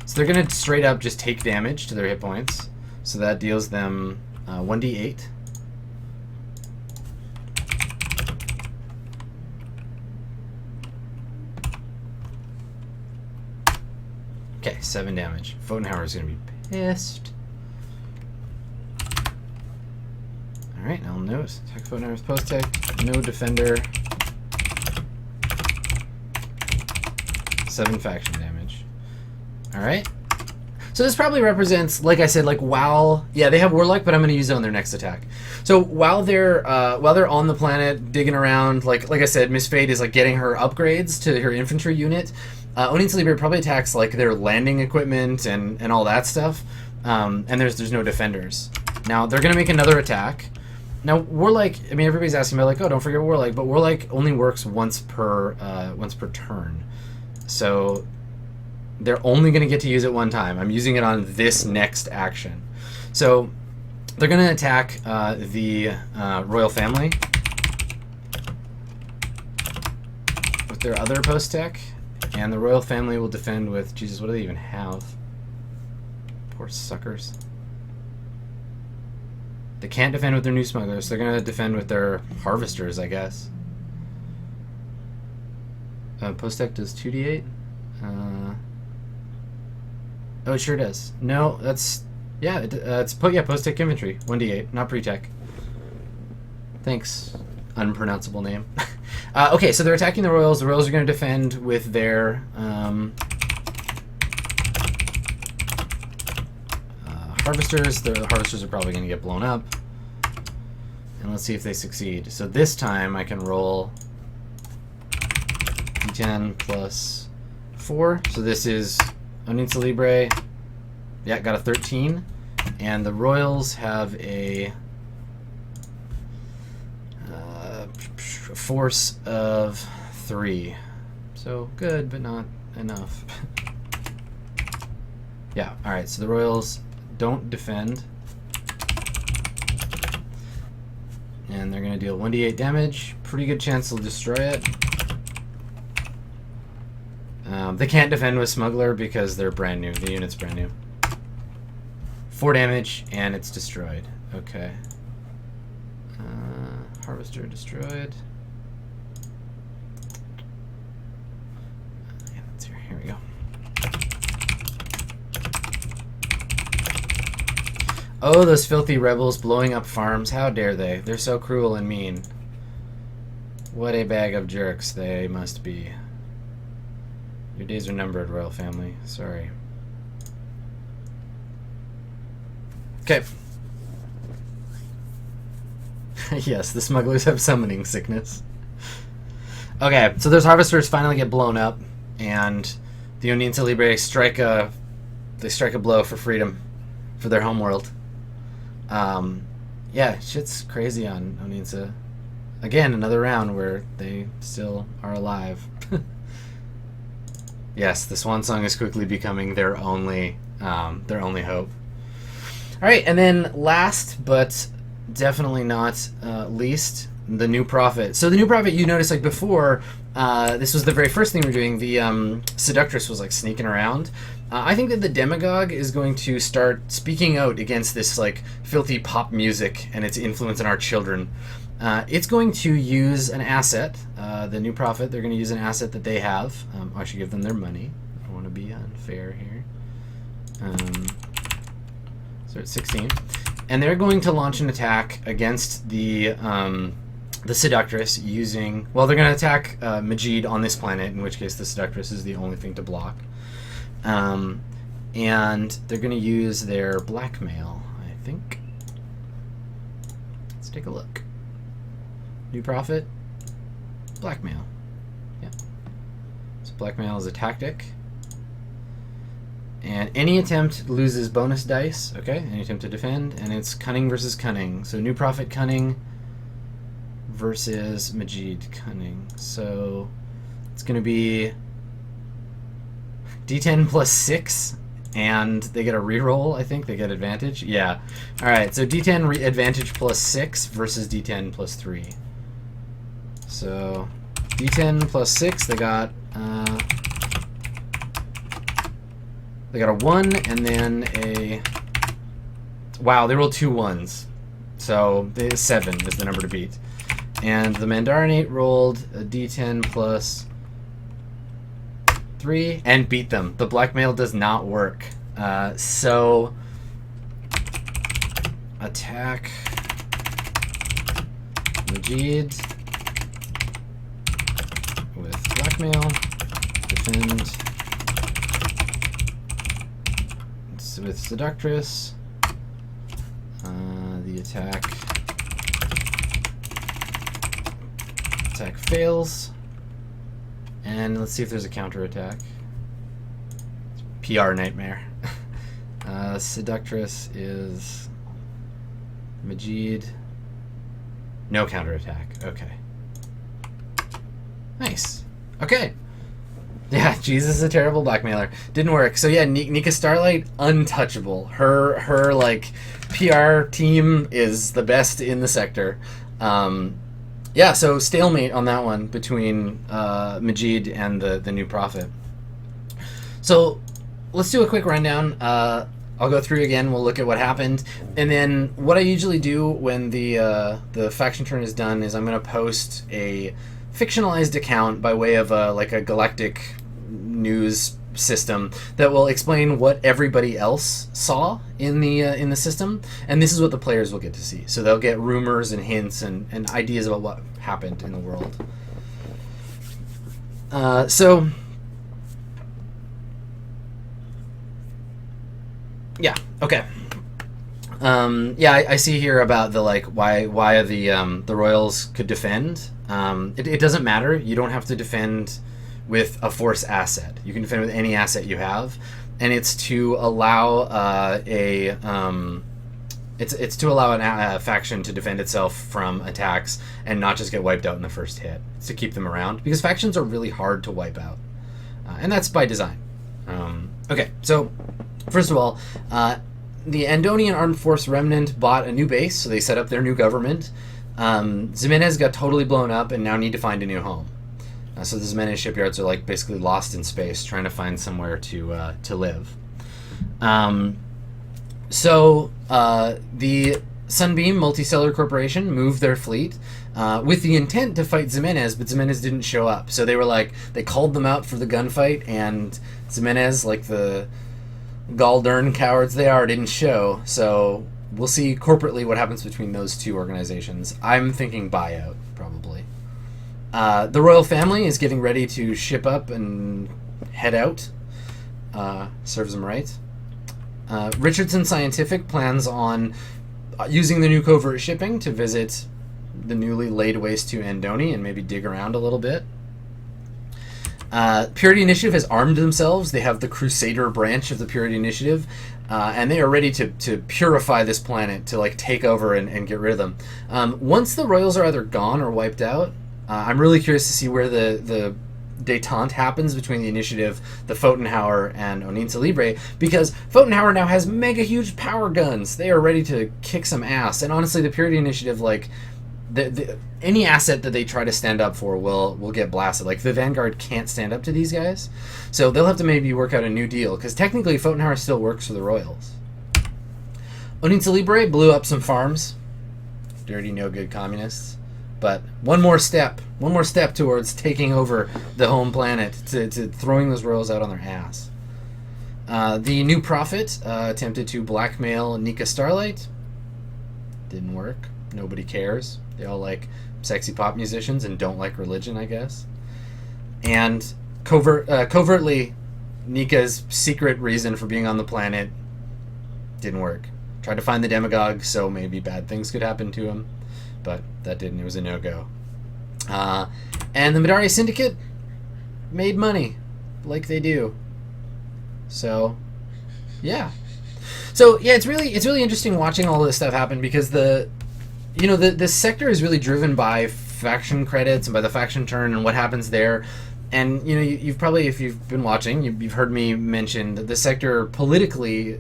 So they're gonna straight up just take damage to their hit points. So that deals them 1d8. Okay, 7 damage. Pfotenhauer's gonna be pissed. Alright, I'll note. Attack Pfotenhauer's post-tech. No defender. 7 faction damage. Alright. So this probably represents, like I said, like while they have Warlock, but I'm going to use it on their next attack. So while they're on the planet digging around, like I said, Miss Fate is like getting her upgrades to her infantry unit. Onin's Libre probably attacks like their landing equipment and all that stuff. And there's no defenders. Now they're going to make another attack. Now Warlike, I mean everybody's asking about like, oh, don't forget Warlike, but Warlike only works once per turn. So they're only going to get to use it one time. I'm using it on this next action. So they're going to attack the royal family with their other post tech, and the royal family will defend with, Jesus, what do they even have? Poor suckers. They can't defend with their new smugglers, so they're going to defend with their harvesters, I guess. Post tech does 2d8. Oh, it sure does. No, that's... Yeah, it's post tech infantry. 1d8, not pre-tech. Thanks, unpronounceable name. Okay, so they're attacking the royals. The royals are going to defend with their harvesters. The harvesters are probably going to get blown up. And let's see if they succeed. So this time I can roll d10 plus 4. So this is Onin's Libre. Yeah, got a 13. And the royals have a force of 3. So good, but not enough. Yeah, alright, so the royals don't defend. And they're going to deal 1d8 damage. Pretty good chance they'll destroy it. They can't defend with Smuggler because they're brand new. The unit's brand new. 4 damage, and it's destroyed. Okay. Harvester destroyed. Yeah, that's here. Here we go. Oh, those filthy rebels blowing up farms. How dare they? They're so cruel and mean. What a bag of jerks they must be. Your days are numbered, royal family. Sorry. Okay. Yes, the smugglers have summoning sickness. Okay, so those harvesters finally get blown up, and the Onin's Libre strike a blow for freedom, for their homeworld. Yeah, shit's crazy on Onin's. Again, another round where they still are alive. Yes, the Swan Song is quickly becoming their only hope. All right, and then last but definitely not least, the New Prophet. So the New Prophet, you notice like before, this was the very first thing we're doing. The Seductress was like sneaking around. I think that the Demagogue is going to start speaking out against this like filthy pop music and its influence on our children. It's going to use an asset. The New Prophet, they're going to use an asset that they have. I should give them their money. I don't want to be unfair here. So it's 16. And they're going to launch an attack against the Seductress using... Well, they're going to attack Majid on this planet, in which case the Seductress is the only thing to block. And they're going to use their blackmail, I think. Let's take a look. New Prophet, blackmail. Yeah. So blackmail is a tactic. And any attempt loses bonus dice. Okay, any attempt to defend. And it's cunning versus cunning. So New Prophet cunning versus Majid cunning. So it's going to be D10 plus 6. And they get a reroll, I think. They get advantage. Yeah. Alright, so D10 advantage plus 6 versus D10 plus 3. So D10 plus 6, they got a 1 and then a... Wow, they rolled 2 1s. So 7 is the number to beat. And the Mandarinate rolled a D10 plus 3 and beat them. The blackmail does not work. So attack Majid with blackmail, defend. Let's with Seductress. The attack fails. And let's see if there's a counterattack. PR nightmare. Seductress is Majid. No counterattack. Okay. Nice. Okay. Yeah, Jesus is a terrible blackmailer. Didn't work. So yeah, Nika Starlight, untouchable. Her like PR team is the best in the sector. Yeah, so stalemate on that one between Majid and the new prophet. So let's do a quick rundown. I'll go through again. We'll look at what happened, and then what I usually do when the faction turn is done is I'm going to post a fictionalized account by way of like a galactic news system that will explain what everybody else saw in the system, and this is what the players will get to see. So they'll get rumors and hints and ideas about what happened in the world. So yeah, okay. Yeah, I see here about the like why the Royals could defend. It doesn't matter. You don't have to defend with a force asset. You can defend with any asset you have, and it's to allow a faction to defend itself from attacks and not just get wiped out in the first hit. It's to keep them around because factions are really hard to wipe out, and that's by design. Okay, so first of all, the Andonian Armed Force Remnant bought a new base, so they set up their new government. Ximenez got totally blown up and now need to find a new home. So the Ximenez shipyards are like basically lost in space, trying to find somewhere to live. So the Sunbeam Multicellular Corporation moved their fleet with the intent to fight Ximenez, but Ximenez didn't show up. So they called them out for the gunfight, and Ximenez, like the Galdern cowards they are, didn't show. So we'll see corporately what happens between those two organizations. I'm thinking buyout, probably. The royal family is getting ready to ship up and head out. Serves them right. Richardson Scientific plans on using the new covert shipping to visit the newly laid waste to Andoni and maybe dig around a little bit. Purity Initiative has armed themselves. They have the Crusader branch of the Purity Initiative, and they are ready to purify this planet, to like take over and get rid of them. Once the Royals are either gone or wiped out, I'm really curious to see where the detente happens between the Initiative, the Pfotenhauer, and Oninza Libre, because Pfotenhauer now has mega huge power guns. They are ready to kick some ass, and honestly, the Purity Initiative, like, any asset that they try to stand up for will get blasted. Like, the Vanguard can't stand up to these guys, so they'll have to maybe work out a new deal, because technically Pfotenhauer still works for the Royals. Oninza Libre blew up some farms. Dirty, no-good communists. But one more step towards taking over the home planet, to throwing those Royals out on their ass. The new prophet attempted to blackmail Nika Starlight. Didn't work. Nobody cares. They all like sexy pop musicians and don't like religion, I guess. And covertly, Nika's secret reason for being on the planet didn't work. Tried to find the demagogue so maybe bad things could happen to him, but that didn't. It was a no-go. And the Midari Syndicate made money, like they do. So, yeah. So yeah, it's really interesting watching all this stuff happen, because this sector is really driven by faction credits and by the faction turn and what happens there. And you've probably, if you've been watching, you've heard me mention that the sector politically,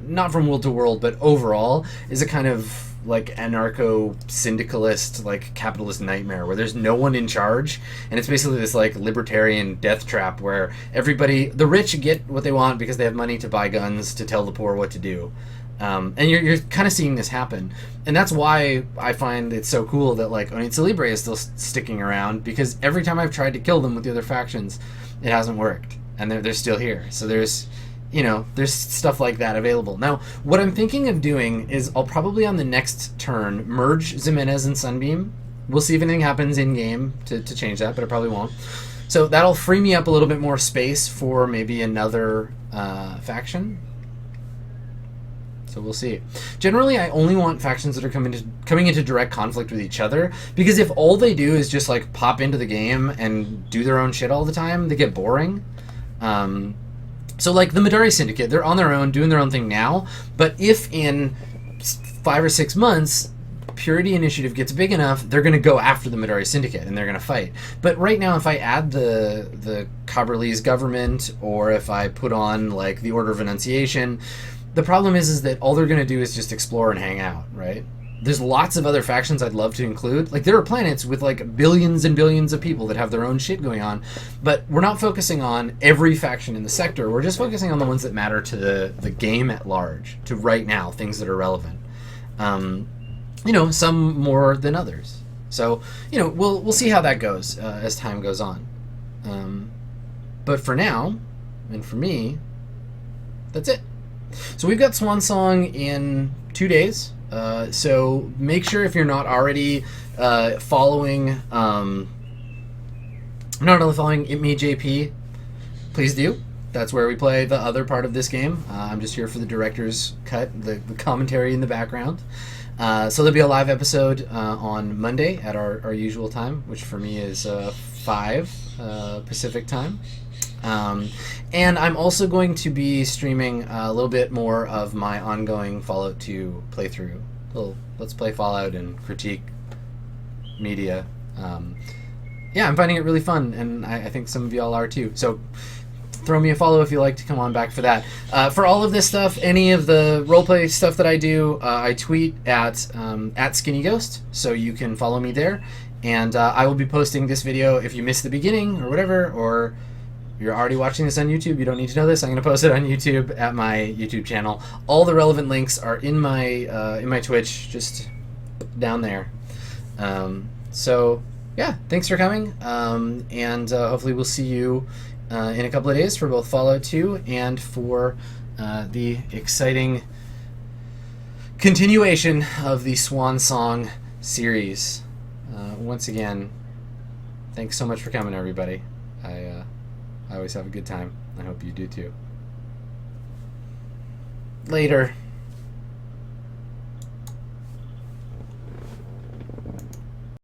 not from world to world, but overall, is a kind of like anarcho-syndicalist, like capitalist nightmare where there's no one in charge, and it's basically this like libertarian death trap where the rich get what they want because they have money to buy guns to tell the poor what to do. And you're kind of seeing this happen, and that's why I find it so cool that like Oninza Libre is still sticking around, because every time I've tried to kill them with the other factions, it hasn't worked, and they're still here. So there's stuff like that available. Now, what I'm thinking of doing is I'll probably on the next turn merge Ximenez and Sunbeam. We'll see if anything happens in game to change that, but it probably won't. So that'll free me up a little bit more space for maybe another faction. So we'll see. Generally, I only want factions that are coming into direct conflict with each other, because if all they do is just like pop into the game and do their own shit all the time, they get boring. So like the Midari Syndicate, they're on their own, doing their own thing now, but if in 5 or 6 months Purity Initiative gets big enough, they're going to go after the Midari Syndicate and they're going to fight. But right now, if I add the Caberlese government, or if I put on like the Order of Annunciation, the problem is that all they're going to do is just explore and hang out, right? There's lots of other factions I'd love to include. Like, there are planets with like billions and billions of people that have their own shit going on, but we're not focusing on every faction in the sector. We're just focusing on the ones that matter to the game at large, to right now, things that are relevant. You know, some more than others. So, you know, we'll see how that goes as time goes on. But for now, and for me, that's it. So we've got Swan Song in 2 days. So make sure, if you're not already following ItMeJP, please do. That's where we play the other part of this game. I'm just here for the director's cut, the commentary in the background. So there'll be a live episode on Monday at our usual time, which for me is 5 Pacific time. And I'm also going to be streaming a little bit more of my ongoing Fallout 2 playthrough. Let's play Fallout and critique media. Yeah, I'm finding it really fun, and I think some of y'all are too. So throw me a follow if you like to come on back for that. For all of this stuff, any of the roleplay stuff that I do, I tweet at Skinny Ghost, so you can follow me there. And I will be posting this video if you missed the beginning or whatever, or you're already watching this on YouTube, you don't need to know this. I'm going to post it on YouTube at my YouTube channel. All the relevant links are in my Twitch, just down there. So yeah, thanks for coming, and hopefully we'll see you in a couple of days for both Fallout 2 and for the exciting continuation of the Swan Song series. Once again, thanks so much for coming, everybody. I always have a good time. I hope you do too. Later.